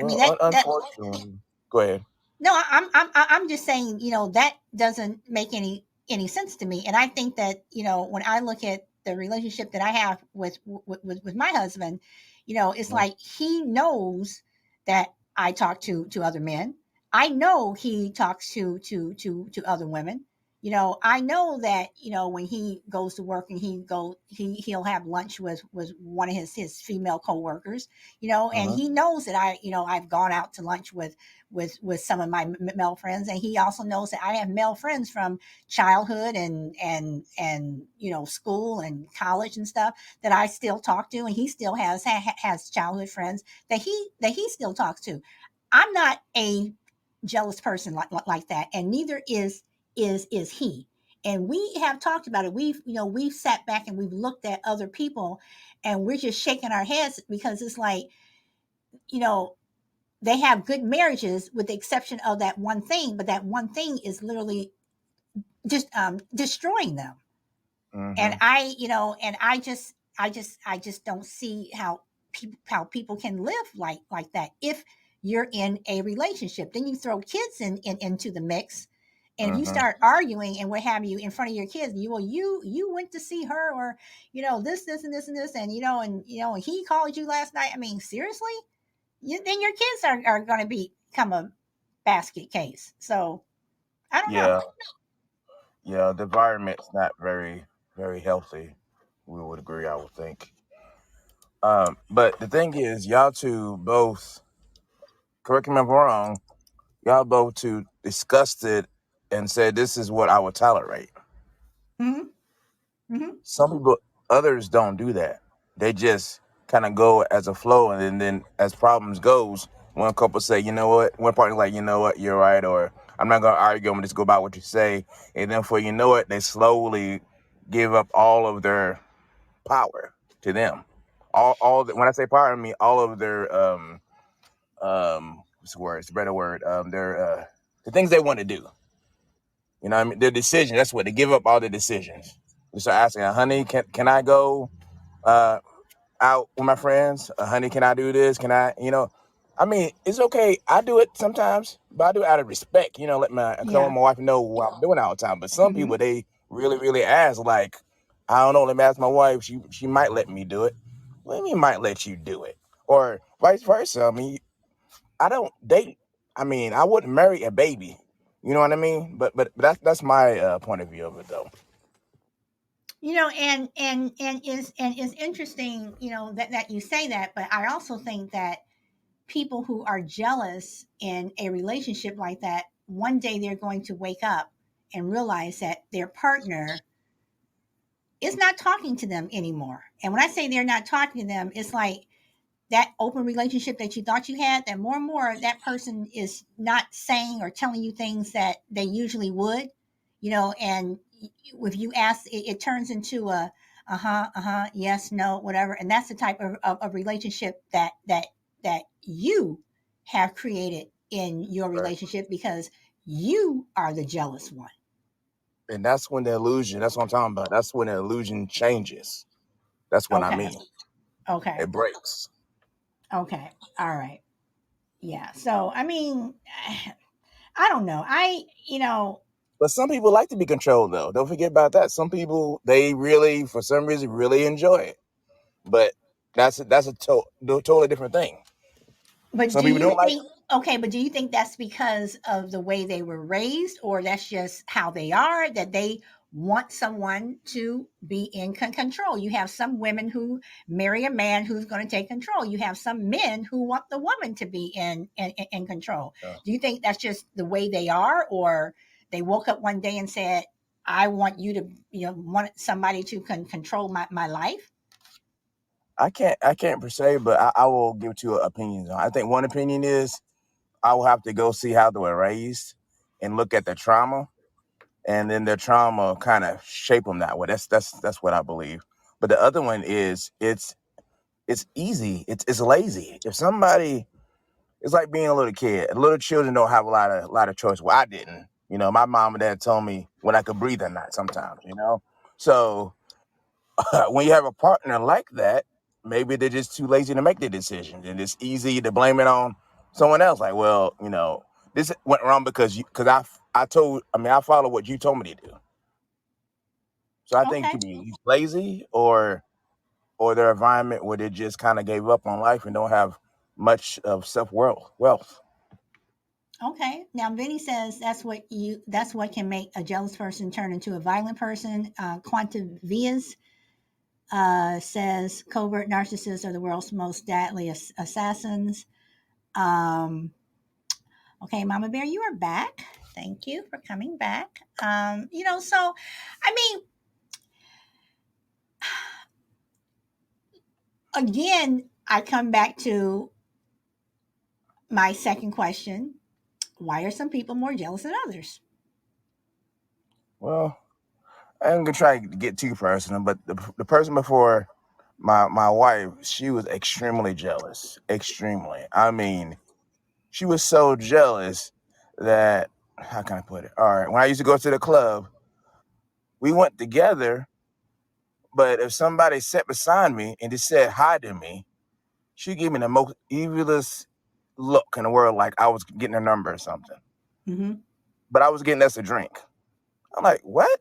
I mean Well, that unfortunately, go ahead. no, I'm just saying, that doesn't make any sense to me. And I think that, when I look at the relationship that I have with my husband, it's Mhm. like he knows that I talk to other men. I know he talks to other women. I know that, when he goes to work and he'll have lunch with one of his female coworkers, and Mhm. he knows that I've gone out to lunch with some of my male friends, and he also knows that I have male friends from childhood and school and college and stuff that I still talk to, and he still has childhood friends that he still talks to. I'm not a jealous person like that, and neither is he. And we have talked about it. We've sat back and we've looked at other people, and we're just shaking our heads because it's like, you know they have good marriages with the exception of that one thing, but that one thing is literally just destroying them. And Mhm. I just don't see how people can live like that. If you're in a relationship, then you throw kids into the mix, and you Mhm. start arguing and what have you in front of your kids. You went to see her, or this and this and this, and he called you last night. I mean, seriously, then your kids are going to become a basket case. So I don't know. Yeah. Yeah. The environment's not very, very healthy. We would agree, I would think. But the thing is, y'all two both, correct me if I'm wrong, y'all both two discussed it and said this is what I would tolerate. Hmm. Hmm. Some people, others don't do that. They just kind of go as a flow, and then as problems goes, one couple say, you know what, one partner like, you know what, you're right, or I'm not gonna argue. I'm gonna just go by what you say, and then for you know it, they slowly give up all of their power to them. When I say power, I mean all of their what's the word? It's a better word. Their the things they want to do. You know what I mean? Their decisions. That's what they give up all their decisions. They start asking, honey, can I go uh out with my friends? Honey, can I do this? Can I, I mean, it's okay. I do it sometimes, but I do it out of respect. Let my, cause I want Yeah. my wife to know what I'm doing all the time. But some Hmm. people, they really, really ask, like, I don't know. Let me ask my wife. She might let me do it. What do you mean might let you do it? Or vice versa. I mean, I don't date. I mean, I wouldn't marry a baby. You know what I mean? But that's my point of view of it, though. And is interesting, that you say that, but I also think that people who are jealous in a relationship like that, one day they're going to wake up and realize that their partner is not talking to them anymore. And when I say they're not talking to them, it's like that open relationship that you thought you had, that more and more that person is not saying or telling you things that they usually would, and if you ask, it turns into a uh-huh, yes, no, whatever. And that's the type of relationship that you have created in your Right. relationship because you are the jealous one. And that's when the illusion. That's what I'm talking about. That's when the illusion changes. That's what I Okay. mean. Okay. It breaks. Okay. All right. Yeah. So I mean, I don't know. But some people like to be controlled, though. Don't forget about that. Some people, they really, for some reason, really enjoy it. But that's a totally different thing. But Some do people you don't like. think, okay, but do you think that's because of the way they were raised, or that's just how they are, that they want someone to be in control? You have some women who marry a man who's going to take control. You have some men who want the woman to be in control. Do you think that's just the way they are, or they woke up one day and said, I want you to, want somebody to control my life? I can't per se, but I will give two opinions on. I think one opinion is I will have to go see how they were raised and look at their trauma, and then their trauma kind of shape them that way. That's what I believe. But the other one is it's easy. It's lazy. If somebody, it's like being a little kid. Little children don't have a lot of choice. Well, I didn't. My mom and dad told me when I could breathe or not. Sometimes. So when you have a partner like that, maybe they're just too lazy to make the decisions, and it's easy to blame it on someone else. Like, well, this went wrong because I follow what you told me to do. So I think it Okay. could be lazy or their environment where they just kind of gave up on life and don't have much of self wealth. Okay. Now, Vinny says that's what can make a jealous person turn into a violent person. Quantum Vias says covert narcissists are the world's most deadly assassins. Um, okay, Mama Bear, you are back. Thank you for coming back. So I mean, again, I come back to my second question: why are some people more jealous than others? Well, I'm gonna try to get too personal, but the person before my wife, she was extremely jealous. Extremely. I mean, she was so jealous that, how can I put it? All right, when I used to go to the club, we went together, but if somebody sat beside me and just said hi to me, she gave me the most evilest look in the world, like I was getting her number or something. Hmm. But I was getting us a drink. I'm like, what?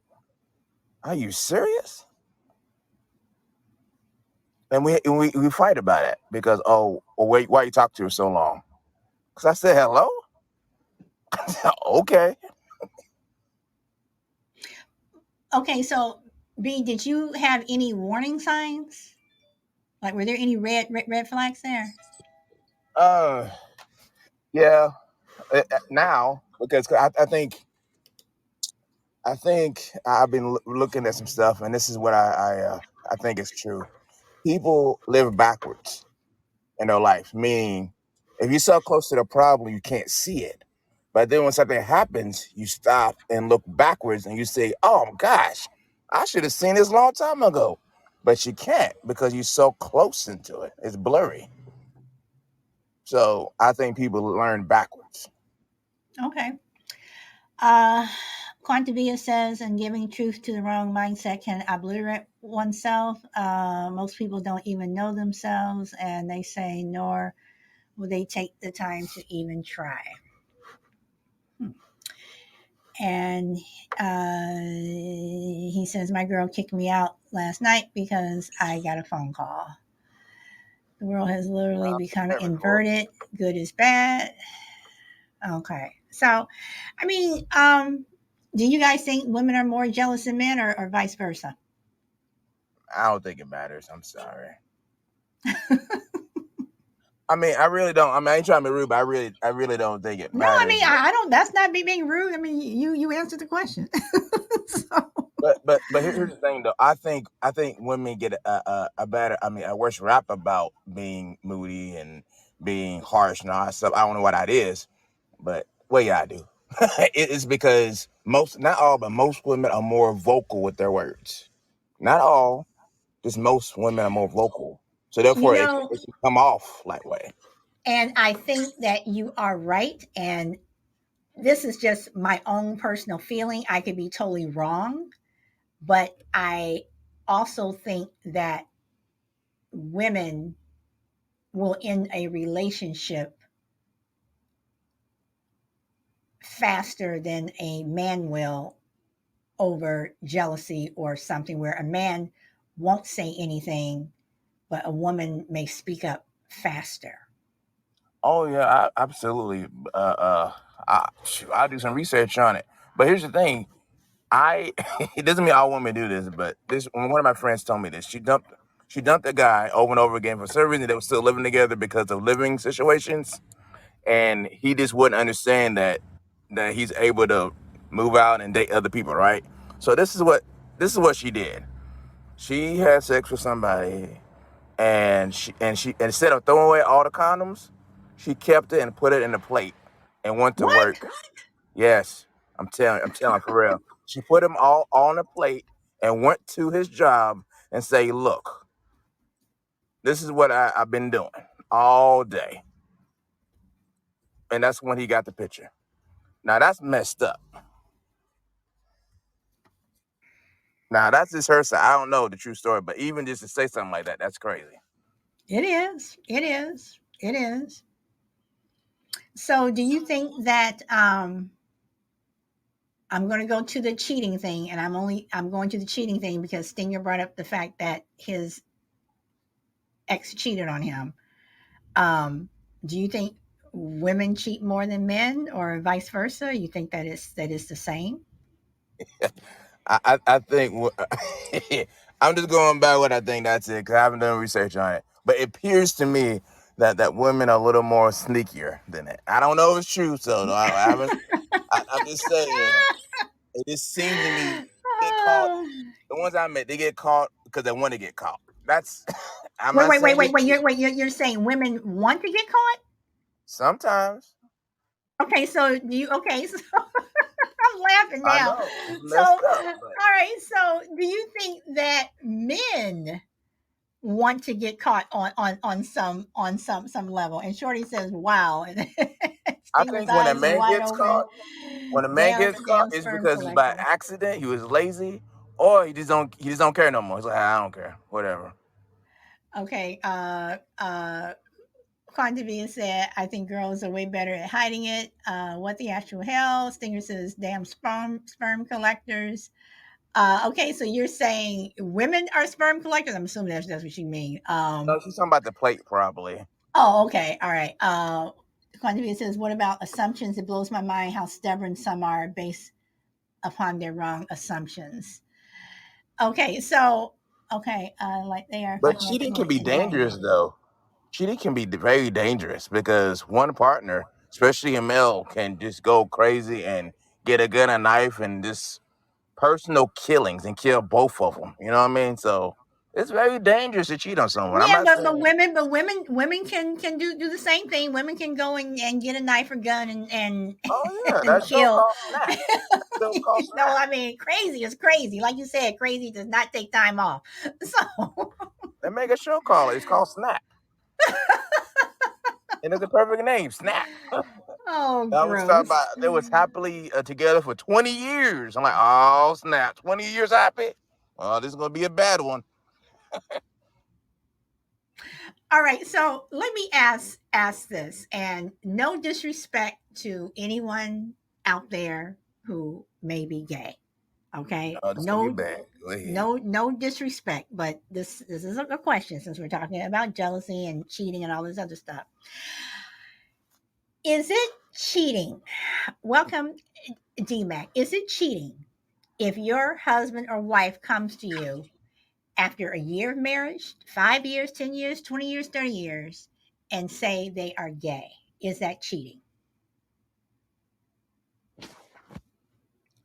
Are you serious? And we fight about it because, oh, well, wait, why you talk to her so long? Because I said hello. Okay. Okay, so B, did you have any warning signs? Like, were there any red flags there? Uh, yeah. Now, because I think I've been looking at some stuff, and this is what I think is true. People live backwards in their life, meaning if you're so close to the problem, you can't see it. But then when something happens, you stop and look backwards, and you say, "Oh gosh, I should have seen this a long time ago," but you can't because you're so close into it. It's blurry. So I think people learn backwards. Okay. Uh, Quantavia says, and giving truth to the wrong mindset can obliterate oneself. Most people don't even know themselves, and they say, nor will they take the time to even try. Hmm. And he says, my girl kicked me out last night because I got a phone call. The world has literally become Preparing for it. inverted. Good is bad. Okay. So, I mean, do you guys think women are more jealous than men, or vice versa? I don't think it matters. I'm sorry. I mean, I really don't. I mean, I ain't trying to be rude, but I really don't think it No, I matters. mean, I don't. That's not me being rude. I mean, you answered the question. So, But here's the thing, though. I think women get a better, I mean, a worse rap about being moody and being harsh and all that stuff. I don't know what that is, but well, yeah, I do. It is because most, not all, but most women are more vocal with their words. Not all, just most women are more vocal. So you therefore, it, know, it can come off that way. and I think that you are right. And this is just my own personal feeling. I could be totally wrong, but I also think that women will end a relationship faster than a man will over jealousy or something, where a man won't say anything, but a woman may speak up faster. Oh yeah, absolutely. I'll do some research on it. But here's the thing. I it doesn't mean all women do this, but this one of my friends told me this. She dumped a guy over and over again for some reason. They were still living together because of living situations, and he just wouldn't understand that he's able to move out and date other people, right? So this is what she did. She had sex with somebody, and she instead of throwing away all the condoms, she kept it and put it in a plate and went to What? work. Yes, I'm telling for real. She put him all on a plate and went to his job and say, "Look, this is what I've been doing all day," and that's when he got the picture. Now that's messed up. Now that's just her side. I don't know the true story, but even just to say something like that, that's crazy. It is. It is. It is. So, do you think that I'm going to go to the cheating thing, and I'm going to the cheating thing because Stinger brought up the fact that his ex cheated on him. Um, do you think women cheat more than men, or vice versa? You think that is the same? I think I'm just going by what I think. That's it because I haven't done research on it. But it appears to me that women are a little more sneakier than that. I don't know if it's true, so though. I haven't. I'm just saying. It just seems to me get caught. Oh. The ones I met, they get caught because they want to get caught. That's. I'm Wait, not wait, wait, saying wait, it's wait. true. You're saying women want to get caught? Sometimes Okay, so do you? Okay, so I'm laughing I now. know it's So, messed all up, but right. So, do you think that men want to get caught on some level? And Shorty says, "Wow," and I Stinger's think when a eyes are man wide gets open. caught, when a man Damn, gets caught, damn it's sperm because it's by collector. accident. He was lazy, or he just don't care no more. He's like, I don't care, whatever. Okay. Quantavia said, "I think girls are way better at hiding it. What the actual hell?" Stinger says, "Damn sperm collectors." Okay, so you're saying women are sperm collectors? I'm assuming that's what you mean. No, she's talking about the plate, probably. Oh, okay, all right. Quantavia says, "What about assumptions? It blows my mind how stubborn some are based upon their wrong assumptions." Okay, so Okay, like there, if I But can cheating can afford be today. dangerous, though. Cheating can be very dangerous because one partner, especially a male, can just go crazy and get a gun, a knife, and just personal killings and kill both of them. You know what I mean? So it's very dangerous to cheat on someone. I'm Yeah, not but saying, women can do the same thing. Women can go and get a knife or gun and oh yeah, and that show kill. called Snap. That show called No, Snap. I mean crazy is crazy. Like you said, crazy does not take time off. So, They make a show called it. It's called Snap, and it's a perfect name, Snap. oh, I was talking gross. about they was happily together for 20 years. I'm like, oh snap, 20 years happy. Oh, this is gonna be a bad one. All right, so let me ask this, and no disrespect to anyone out there who may be gay. Okay, Oh, this is gonna be bad. Go ahead. no disrespect, but this is a question since we're talking about jealousy and cheating and all this other stuff. Is it cheating? Welcome, DMAC. Is it cheating if your husband or wife comes to you after a year of marriage, 5 years, 10 years, 20 years, 30 years, and say they are gay? Is that cheating?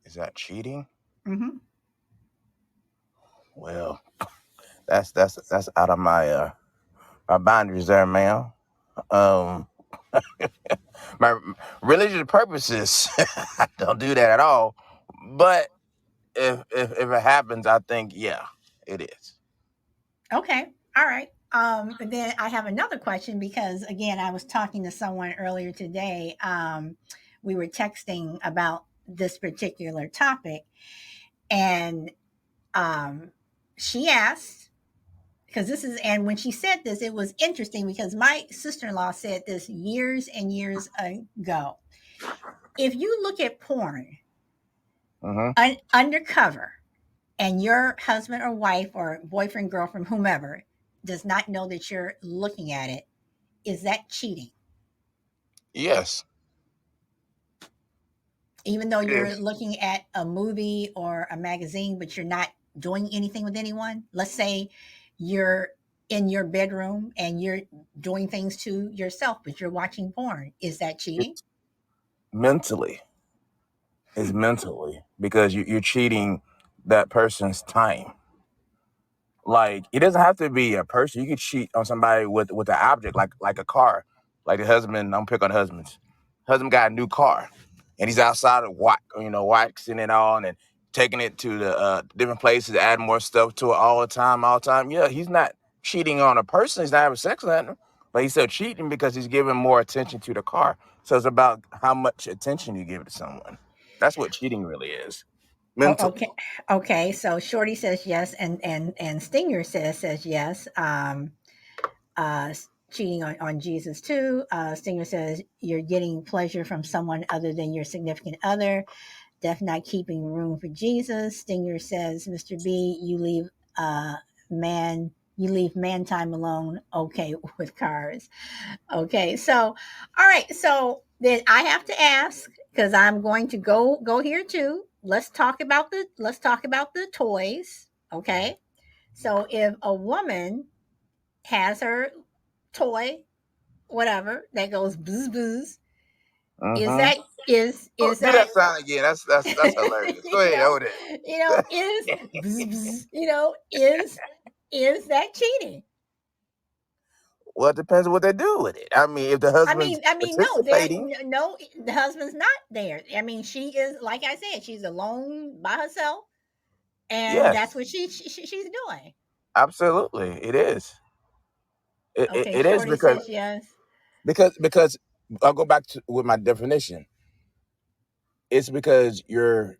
Is that cheating? Hmm. Well, that's out of my boundaries there, ma'am. Um, my religious purposes, I don't do that at all. But if it happens, I think yeah, it is. Okay. All right. And then I have another question because again, I was talking to someone earlier today. We were texting about this particular topic, and um, she asked because this is, and when she said this, it was interesting because my sister-in-law said this years and years ago. If you look at porn Mm-hmm. undercover, and your husband or wife or boyfriend, girlfriend, whomever does not know that you're looking at it, is that cheating? Yes. Even though you're If looking at a movie or a magazine, but you're not doing anything with anyone? Let's say you're in your bedroom and you're doing things to yourself, but you're watching porn. Is that cheating? it's mentally, it's Hmm. mentally because you're cheating that person's time. Like it doesn't have to be a person. You could cheat on somebody with an object, like a car. Like the husband, I'm pick on husbands. Husband got a new car, and he's outside of waxing it on and taking it to the different places, adding more stuff to it all the time, all the time. Yeah, he's not cheating on a person. He's not having sex with them, but he's still cheating because he's giving more attention to the car. So it's about how much attention you give to someone. That's what cheating really is, Oh, mentally. okay. Okay. So Shorty says yes, and Stinger says yes. Cheating on Jesus too. Stinger says you're getting pleasure from someone other than your significant other. Def not keeping room for Jesus. Stinger says, Mr. B, man, you leave man time alone. Okay, with cars. Okay, so all right, so then I have to ask because I'm going to go here too. Let's talk about the toys. Okay, so if a woman has her toy, whatever that goes bzz bzz, is Mm-hmm. that is Do that that sound again. That's hilarious. Go you ahead, know hold is it. bzz, bzz, is that cheating? Well, it depends on what they do with it. I mean, if the I husband's mean, I mean, no, there, participating, no, the husband's not there. I mean, she is, like I said, she's alone by herself, and that's yes, what she's doing. absolutely, it is. It, it, Okay, it is Shorty because says yes. because because I'll go back to with my definition. It's because you're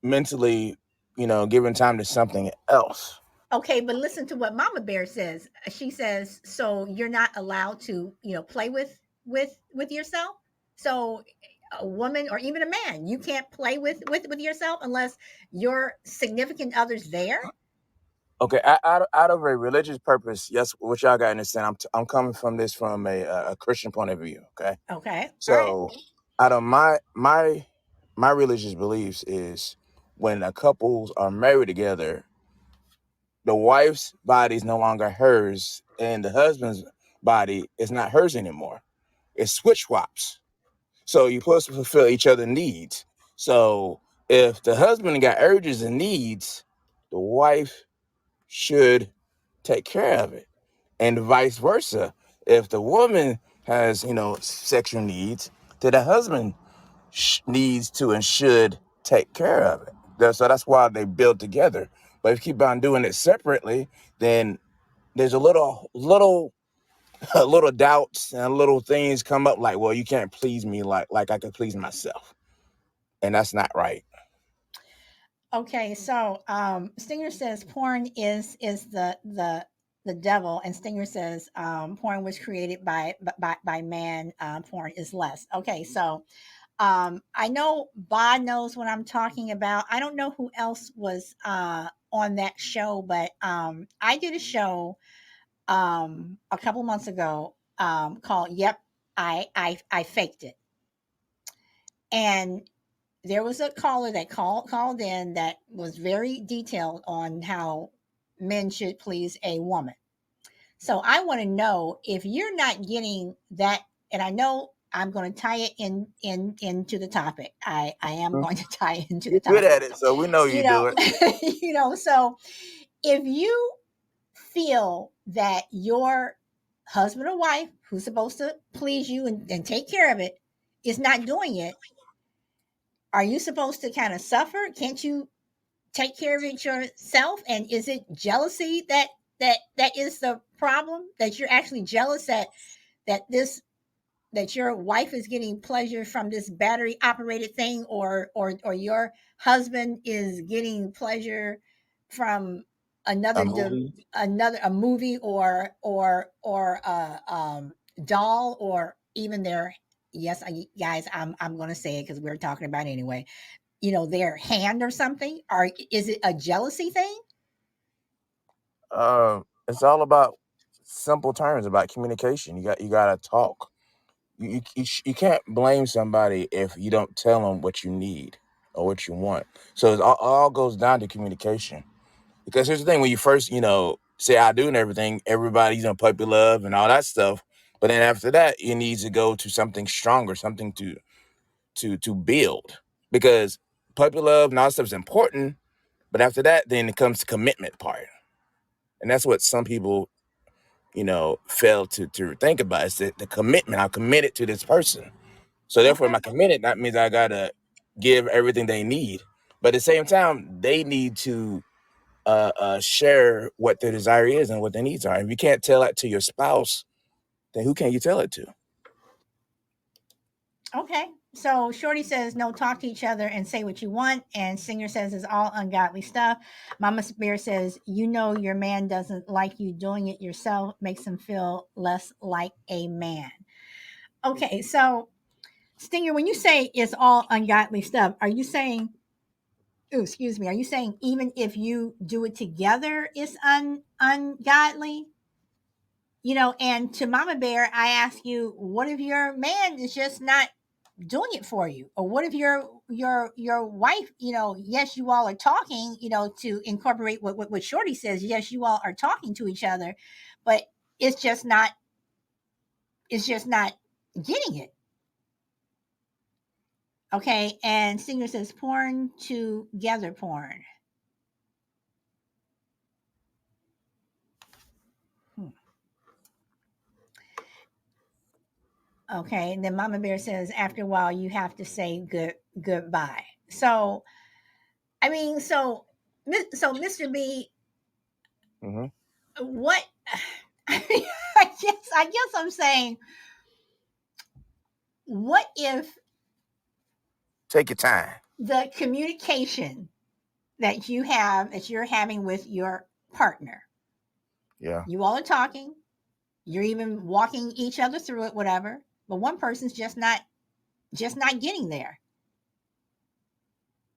mentally, giving time to something else. Okay, but listen to what Mama Bear says. She says, so you're not allowed to, play with yourself. So a woman or even a man, you can't play with yourself unless your significant other's there. Okay, out of a religious purpose, yes, what y'all got to understand. I'm coming from this from a Christian point of view. Okay, Okay, all right. so out of my religious beliefs is when a couples are married together, the wife's body is no longer hers, and the husband's body is not hers anymore. It's switch swaps. So you're supposed to fulfill each other's needs. So if the husband got urges and needs, the wife should take care of it, and vice versa. If the woman has, sexual needs, then the husband needs to and should take care of it. So that's why they build together. But if you keep on doing it separately, then there's a little doubts and little things come up like, well, you can't please me like I can please myself, and that's not right. Okay, so Stinger says porn is the devil, and Stinger says porn was created by man. Porn is less. Okay, so I know Bob knows what I'm talking about. I don't know who else was on that show, but I did a show a couple months ago called "Yep, I faked it," and there was a caller that called in that was very detailed on how men should please a woman. So I want to know if you're not getting that, and I know I'm going to tie it in into the topic. I am Mhm. going to tie it into the You're good topic. at it, so we know You you do know, it. so if you feel that your husband or wife who's supposed to please you and take care of it is not doing it, are you supposed to kind of suffer? Can't you take care of it yourself? And is it jealousy that is the problem? That you're actually jealous that this that your wife is getting pleasure from this battery operated thing, or your husband is getting pleasure from A another movie. another a movie or a doll, or even their, yes, guys, I'm going to say it because we're talking about it anyway, their hand or something? Or is it a jealousy thing? It's all about simple terms about communication. You gotta talk. You can't blame somebody if you don't tell them what you need or what you want. So all goes down to communication. Because here's the thing: when you first, say I do and everything, everybody's puppy love and all that stuff. But then after that, you need to go to something stronger, something to build. Because puppy love and all that stuff is important, but after that, then it comes to commitment part, and that's what some people, fail to think about. It's the commitment. I'm committed to this person, so therefore, am Okay. I committed? That means I gotta give everything they need. But at the same time, they need to share what their desire is and what their needs are. If you can't tell that to your spouse, then who can you tell it to? Okay. So Shorty says, no, talk to each other and say what you want. And Singer says, it's all ungodly stuff. Mama Bear says, your man doesn't like you doing it yourself, makes him feel less like a man. Okay. So, Stinger, when you say it's all ungodly stuff, are you saying, oh, excuse me, are you saying even if you do it together, it's ungodly? And to Mama Bear, I ask you, what if your man is just not doing it for you? Or what if your wife, yes, you all are talking, to incorporate what Shorty says, yes, you all are talking to each other, but it's just not it's just not getting it. Okay. And Singer says porn together porn. Hmm. Okay. And then Mama Bear says after a while you have to say goodbye. So I mean, Mr. B, Hmm. what I mean, I guess I'm saying, what if Take your time. the communication that you're having with your partner, Yeah, you all are talking, you're even walking each other through it, whatever, but one person's just not getting there.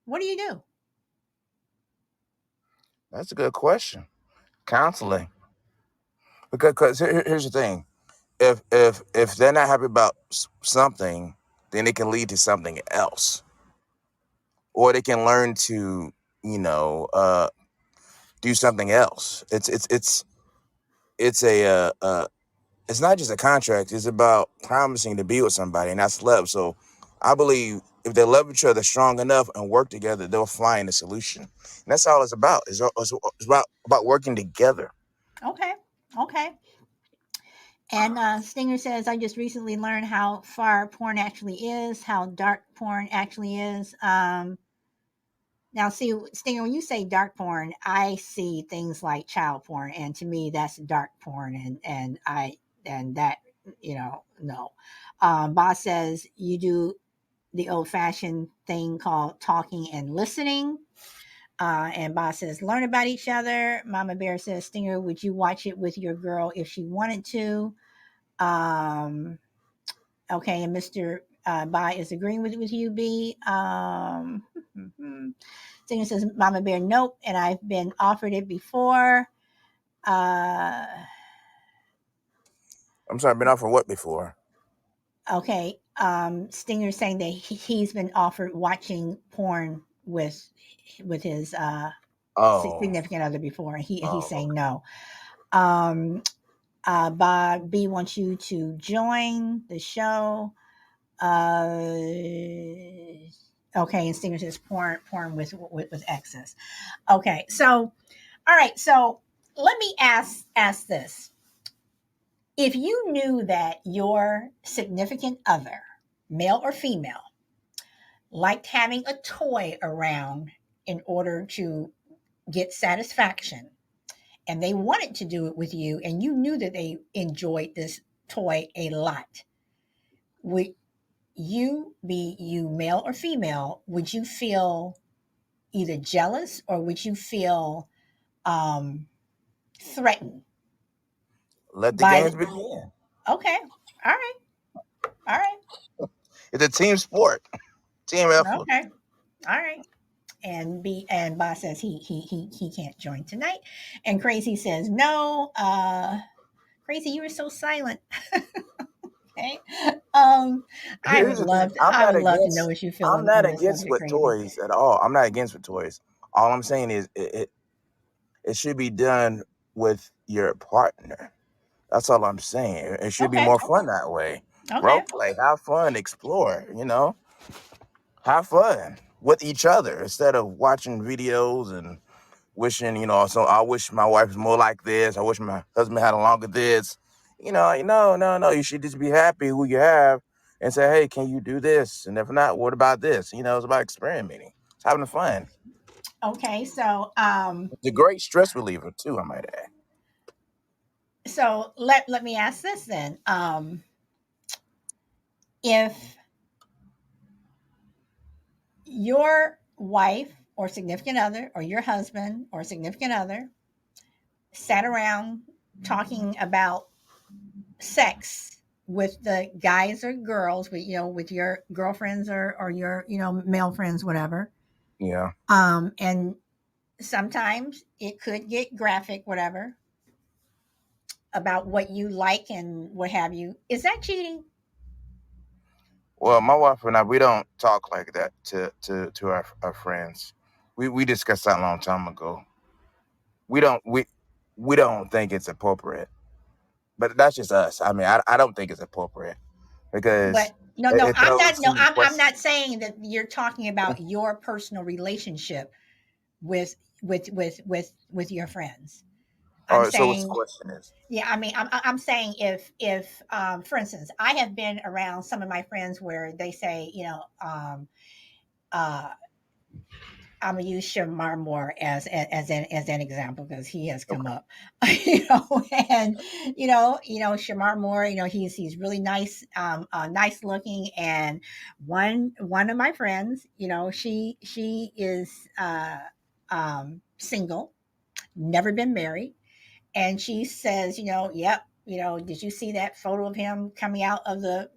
What do you do? that's a good question. Counseling, because here's the thing: if they're not happy about something, then it can lead to something else, or they can learn to, you know, uh, do something else. It's it's not just a contract. It's about promising to be with somebody, and that's love. So I believe if they love each other strong enough and work together, they'll find a solution. And that's all it's about. It's about working together. Okay. Okay. And Stinger says, I just recently learned how far porn actually is, how dark porn actually is. Now, see, Stinger, when you say dark porn, I see things like child porn, and to me, that's dark porn, and that, no. Boss says you do the old-fashioned thing called talking and listening. And Boss says learn about each other. Mama Bear says, Stinger, would you watch it with your girl if she wanted to? Um, okay, and Mr. Bai is agreeing with you, B. Singer says, Mama Bear, nope. And I've been offered it before. Uh, I'm sorry, I've been offered what before? okay. Stinger saying that he's been offered watching porn with his Oh, significant other before. And he's oh, saying no. Um, Bob B wants you to join the show. Uh, okay, and Stinger says porn with excess. Okay, so all right, so let me ask this: if you knew that your significant other, male or female, liked having a toy around in order to get satisfaction, and they wanted to do it with you, and you knew that they enjoyed this toy a lot, would you male or female, would you feel either jealous or would you feel um, threatened let the by games the, begin. okay, all right, all right, It's a team sport, team effort. okay, all right. And Boss says he can't join tonight, and Crazy says no. Crazy, you were so silent. Okay. Um, Here's the thing. I would love to know what you feel I'm on, not on this against subject, with Crazy. toys at all. I'm not against with toys. All I'm saying is it should be done with your partner. That's all I'm saying. It should be Okay. more fun that way. Okay. Role play, have fun, explore. Have fun with each other instead of watching videos and wishing. So I wish my wife was more like this. I wish my husband had a longer this. No. You should just be happy who you have and say, hey, can you do this? And if not, what about this? It's about experimenting. It's having fun. Okay. So It's a great stress reliever too, I might add. let me ask this then. If your wife or significant other or your husband or significant other sat around talking about sex with the guys or girls, with your girlfriends or your male friends, whatever, Yeah. and sometimes it could get graphic, whatever, about what you like and what have you, is that cheating? Well, my wife and I, we don't talk like that to our friends. We discussed that a long time ago. We don't we don't think it's appropriate. But that's just us. I mean, I don't think it's appropriate because But no, it, no, it throws too many I'm questions. not saying that you're talking about your personal relationship with with your friends. All I'm right. So what's the saying, question is? yeah, I mean, I'm saying if for instance, I have been around some of my friends where they say, uh, I'm gonna use Shamar Moore as an example because he has come Okay. up, and Shamar Moore, he's really nice, nice looking, and one of my friends, she is single, never been married, and she says, yep, did you see that photo of him coming out of the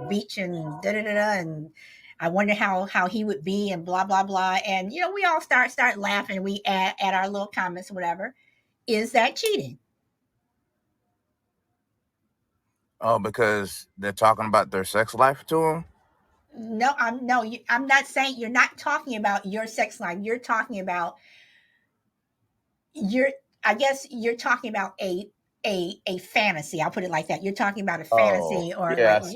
beach and da da da da, and I wonder how he would be and blah blah blah, and we all start laughing, we add our little comments, whatever. Is that cheating? Oh, because they're talking about their sex life to them. No, I'm not saying, you're not talking about your sex life. You're talking about you're I guess you're talking about a fantasy. I'll put it like that. You're talking about a Oh, fantasy, or yeah, like I see.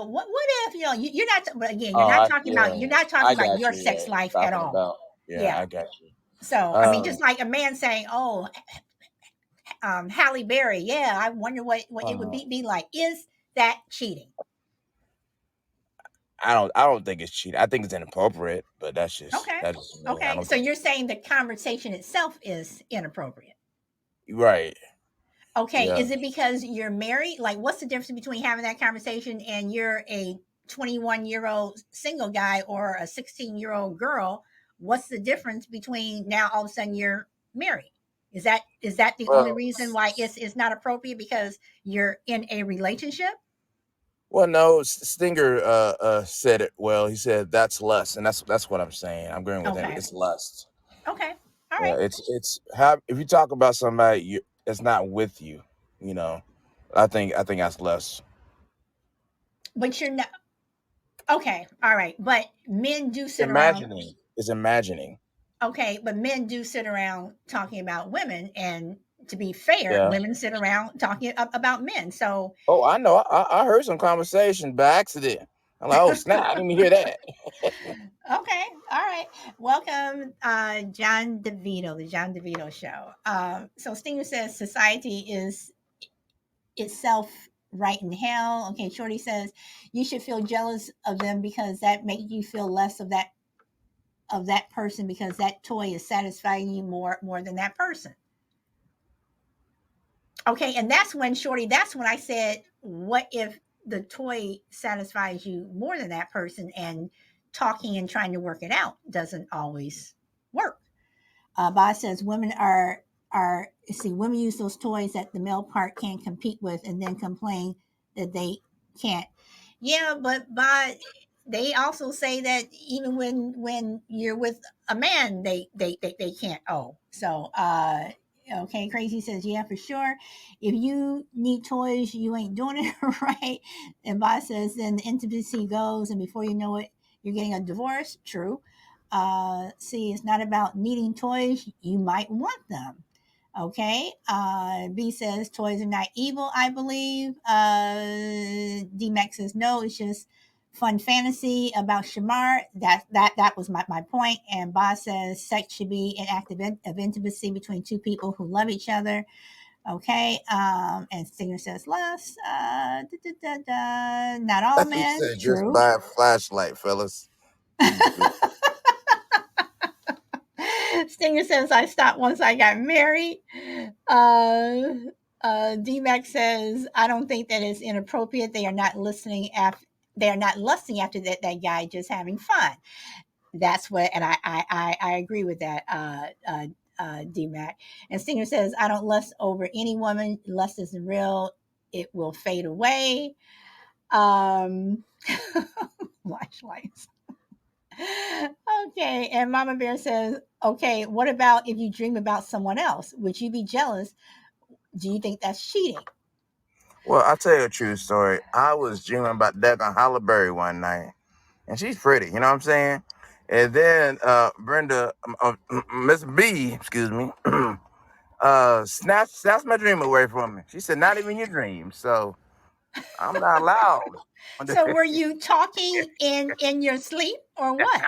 what if you're not, but again, Oh, you're yeah, not talking I about got your you. Yeah, sex life at talking all. about. Yeah, Yeah. I got you. So I mean, Um, just like a man saying, "Oh, Halle Berry, yeah, I wonder what it would uh, be like." Is that cheating? I don't think it's cheating. I think it's inappropriate, but Okay. that's just me. I Okay. don't So think you're saying the conversation itself is inappropriate. right. Okay, Yeah. is it because you're married? Like, what's the difference between having that conversation and you're a 21-year-old single guy or a 16-year-old girl? What's the difference between now all of a sudden you're married? Is that the only Well, reason why it's not appropriate because you're in a relationship? no. Stinger said it well. He said that's lust, and that's what I'm saying. I'm agreeing with him. Okay. It's lust. Okay. All Yeah, right. it's how if you talk about somebody that's not with you, you know, I think that's lust. But you're not okay. All right. But men do sit around. Imagining is imagining. Okay, but men do sit around talking about women, and to be fair, Yeah. women sit around talking about men. So, Oh, I know. I heard some conversation by accident. I'm like, oh snap! I didn't even hear that. okay, all right. Welcome, John DeVito, the John DeVito Show. So Stinger says society is itself right in hell. Okay, Shorty says you should feel jealous of them because that makes you feel less of that person because that toy is satisfying you more than that person. Okay, and that's when I said, what if the toy satisfies you more than that person, and talking and trying to work it out doesn't always work. Boz says women use those toys that the male part can't compete with and then complain that they can't. Yeah, but they also say that even when you're with a man, they can't. Oh, so okay, crazy says yeah for sure. If you need toys, you ain't doing it right. And Boz says then the intimacy goes, and before you know it, you're getting a divorce. True. See, it's not about needing toys. You might want them. Okay. B says toys are not evil, I believe. D-Max says no, it's just fun fantasy about Shamar. That was my point. And Boz says sex should be an act of intimacy between two people who love each other. Okay. And Stinger says less. Not all He men. said, just True. buy a flashlight, fellas. Stupid. Stinger says I stopped once I got married. Uh, DMAX says I don't think that is inappropriate. They are not listening after. They are not lusting after that guy, just having fun. That's what, and I agree with that. DMAC. And Stinger says I don't lust over any woman. Lust isn't real. It will fade away. Um, Flashlights. Okay, and Mama Bear says, okay, what about if you dream about someone else? Would you be jealous? Do you think that's cheating? Well, I'll tell you a true story. I was dreaming about Deck on Halle Berry one night, and she's pretty, you know what I'm saying? And then Brenda, Miss B, excuse me, snatched my dream away from me. She said, "Not even your dream." So I'm not allowed. So were you talking in your sleep or what?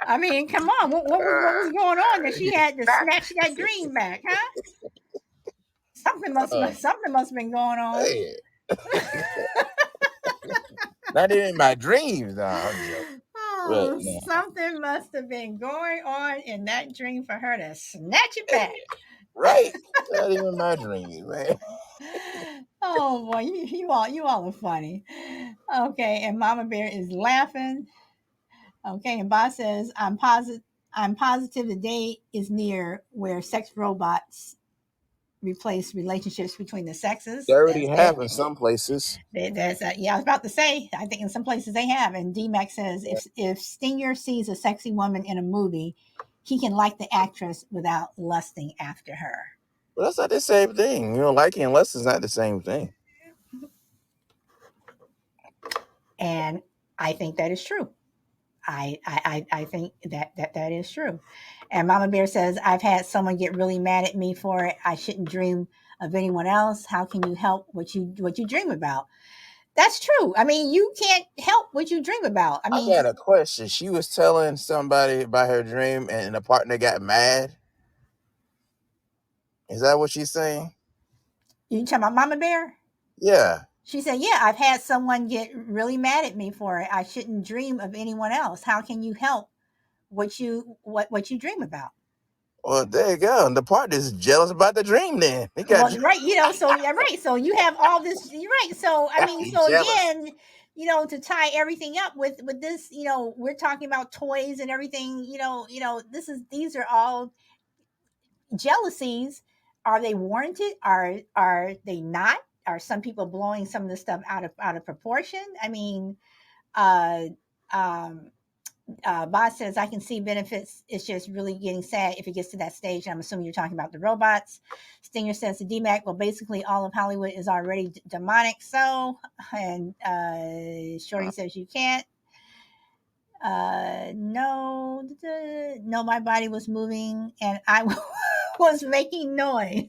I mean, come on, what was going on that she You had to snatched. snatch that dream back, huh? Uh, Something must have been going on. hey, not even my dreams. Nah, I'm joking. But Oh, no, something must have been going on in that dream for her to snatch it back. right? Not even my dreams, man. Oh boy, you all are funny. Okay, and Mama Bear is laughing. Okay, and Boss says, I'm positive the day is near where sex robots replace relationships between the They sexes. already That's it. have in some places. Yeah, I was about to say. I think in some places they have. And DMAX says if Stinger sees a sexy woman in a movie, he can like the actress without lusting after her. But that's not the same thing. You know, liking and lust is not the same thing. And I think that is true. I think that is true. And Mama Bear says, I've had someone get really mad at me for it. I shouldn't dream of anyone else. How can you help what you dream about? That's true. I mean, you can't help what you dream about. I I mean, got a question. She was telling somebody about her dream, and the partner got mad. Is that what she's saying? you talking about Mama Bear? Yeah. She said, "Yeah, I've had someone get really mad at me for it. I shouldn't dream of anyone else. How can you help what you dream about?" Well, there you go. And the partner's jealous about the dream. Then he got Well, right, so yeah, right. So you have all this, you're right. So I mean, he's so jealous. again, to tie everything up with this, we're talking about toys and everything. These are all jealousies. Are they warranted? Are they not? Are some people blowing some of this stuff out of proportion? I mean, uh, um, Boz says, I can see benefits. It's just really getting sad if it gets to that stage. I'm assuming you're talking about the robots. Stinger says to DMAC, well, basically all of Hollywood is already demonic. So, and Shorty says you can't. No, no, my body was moving and I was making noise.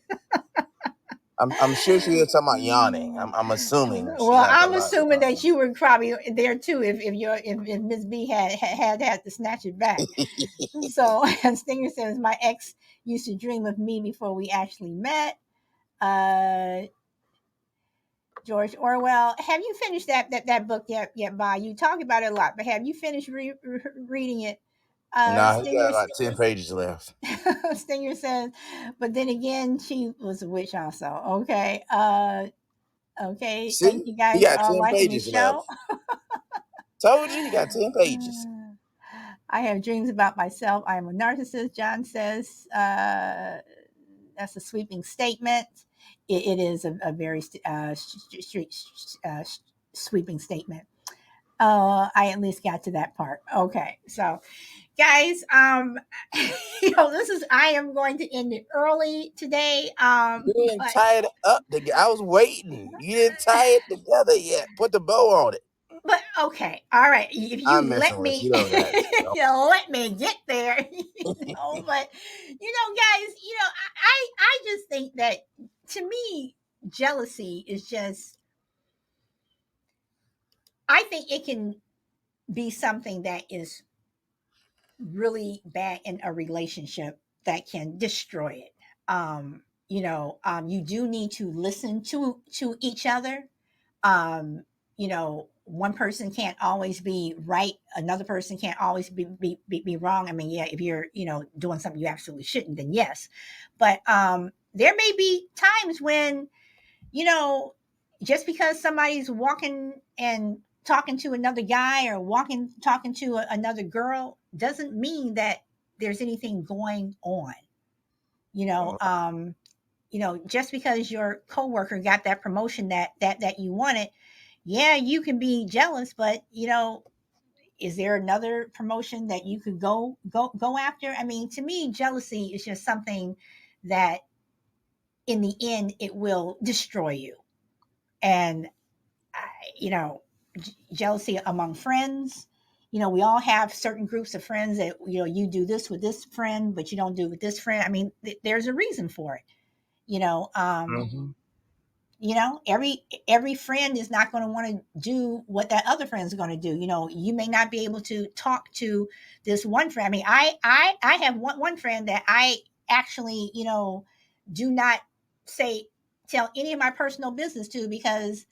I'm sure she was talking about yawning. I'm assuming she's Well, not I'm talking about assuming that yawning. you were probably there too if Miss B had to snatch it back. So and Stinger says, my ex used to dream of me before we actually met. Uh, George Orwell, have you finished that book yet? By you talk about it a lot, but have you finished reading it? Nah, he got Stinger about 10 pages left. Stinger says, but then again, she was a witch also. Okay. Okay. See, Thank you he guys for got all 10 liking the pages show. left. Told you he got 10 pages. I have dreams about myself. I am a narcissist, John says. That's a sweeping statement. It is a very sweeping statement. I at least got to that part. Okay, so guys, I am going to end it early today. You didn't But tie it up. I was waiting. You didn't tie it together yet. Put the bow on it. okay, all right. If I'm you let messing with me, you. Don't got to. let me get there. But guys, I just think that to me, jealousy is just. I think it can be something that is really bad in a relationship that can destroy it. You do need to listen to each other. One person can't always be right, another person can't always be wrong. I mean, yeah, if you're doing something you absolutely shouldn't, then yes. But there may be times when you know, just because somebody's walking and talking to another guy or walking talking to another girl doesn't mean that there's anything going on. You know, um, just because your coworker got that promotion that you wanted, yeah, you can be jealous, but is there another promotion that you could go after? I mean, to me, jealousy is just something that in the end it will destroy you. And you know, jealousy among friends. We all have certain groups of friends that you do this with this friend, but you don't do it with this friend. I mean, there's a reason for it. You know, um, Mm-hmm. every friend is not going to want to do what that other friend is going to do. You may not be able to talk to this one friend. I mean, I have one friend that I actually do not say tell any of my personal business to because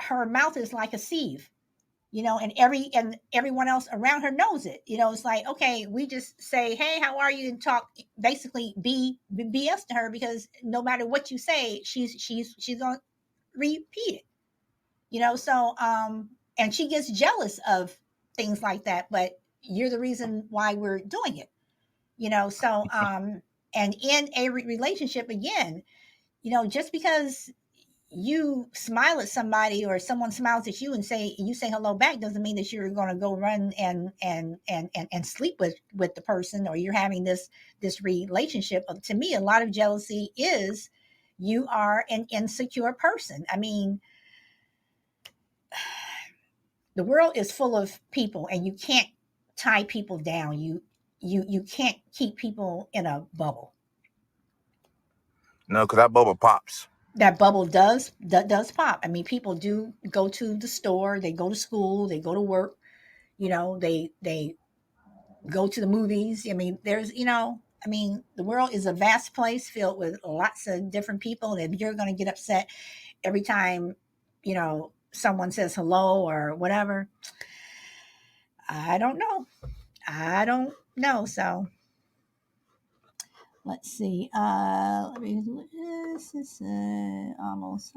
her mouth is like a sieve, and everyone else around her knows it. It's like, okay, we just say, hey, how are you, and talk basically BS to her because no matter what you say, she's gonna repeat it. And she gets jealous of things like that, but you're the reason why we're doing it. And in a relationship, again, just because you smile at somebody or someone smiles at you and you say hello back doesn't mean that you're going to go run and sleep with the person, or you're having this relationship. To me, a lot of jealousy is you are an insecure person. I mean, the world is full of people and you can't tie people down. You can't keep people in a bubble. No, because that bubble pops. That bubble does pop. I mean, people do go to the store, they go to school, they go to work, they go to the movies. I mean, the world is a vast place filled with lots of different people. And if you're going to get upset every time, someone says hello or whatever, I don't know. I don't know. So let's see. This is almost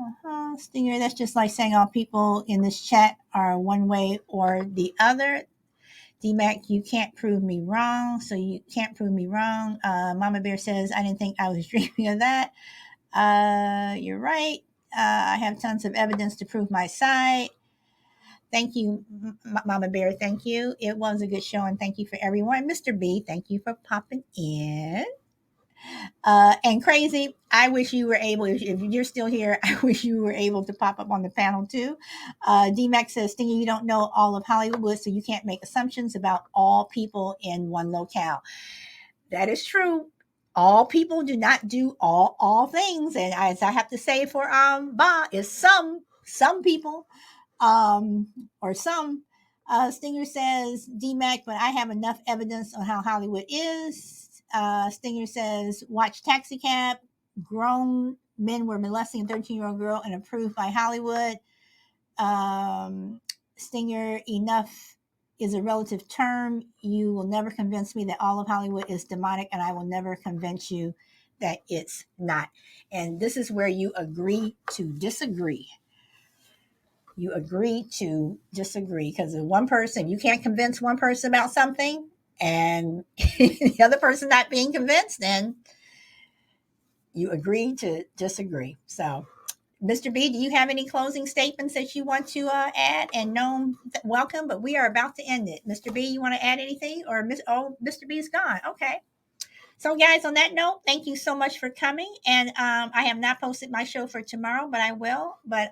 Stinger. That's just like saying all people in this chat are one way or the other. DMAC, you can't prove me wrong, so you can't prove me wrong. Mama Bear says, I didn't think I was dreaming of that. You're right. I have tons of evidence to prove my side. Thank you, Mama Bear. Thank you. It was a good show, and thank you for everyone. Mr. B, thank you for popping in. And Crazy, I wish you were able, if you're still here, I wish you were able to pop up on the panel too. DMAX says, Stinger, you don't know all of Hollywood, so you can't make assumptions about all people in one locale. That is true. All people do not do all things. And as I have to say for Ba, is some people or some. Stinger says, DMAC, but I have enough evidence on how Hollywood is. Stinger says, watch Taxi Cab. Grown men were molesting a 13-year-old girl and approved by Hollywood. Stinger, enough is a relative term. You will never convince me that all of Hollywood is demonic, and I will never convince you that it's not. And this is where you agree to disagree. You agree to disagree, because if one person, you can't convince one person about something and the other person not being convinced, then you agree to disagree. So, Mr. B, do you have any closing statements that you want to add? And no, welcome, but we are about to end it. Mr. B, you want to add anything? Or Mr. B is gone. Okay. So, guys, on that note, thank you so much for coming. And I have not posted my show for tomorrow, but I will. But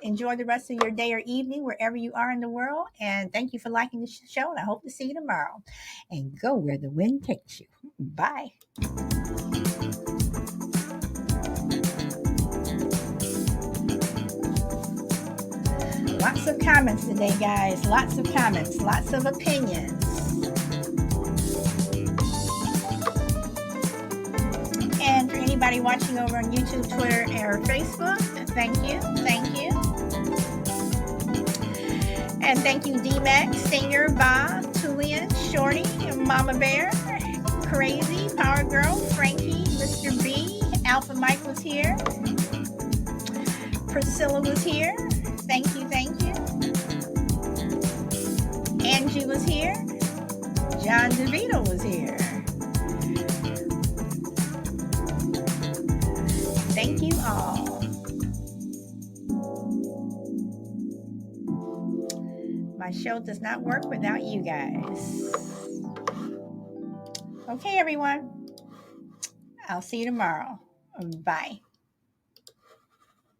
enjoy the rest of your day or evening wherever you are in the world. And thank you for liking the show. And I hope to see you tomorrow. And go where the wind takes you. Bye. Lots of comments today, guys. Lots of comments, lots of opinions. And for anybody watching over on YouTube, Twitter, or Facebook, thank you. Thank you. And thank you, DMAX, Stinger, Bob, Tulian, Shorty, Mama Bear, Crazy, Power Girl, Frankie, Mr. B, Alpha Mike was here. Priscilla was here. Thank you, thank you. Angie was here. John DeVito was here. Thank you all. My show does not work without you guys. Okay, everyone. I'll see you tomorrow. Bye.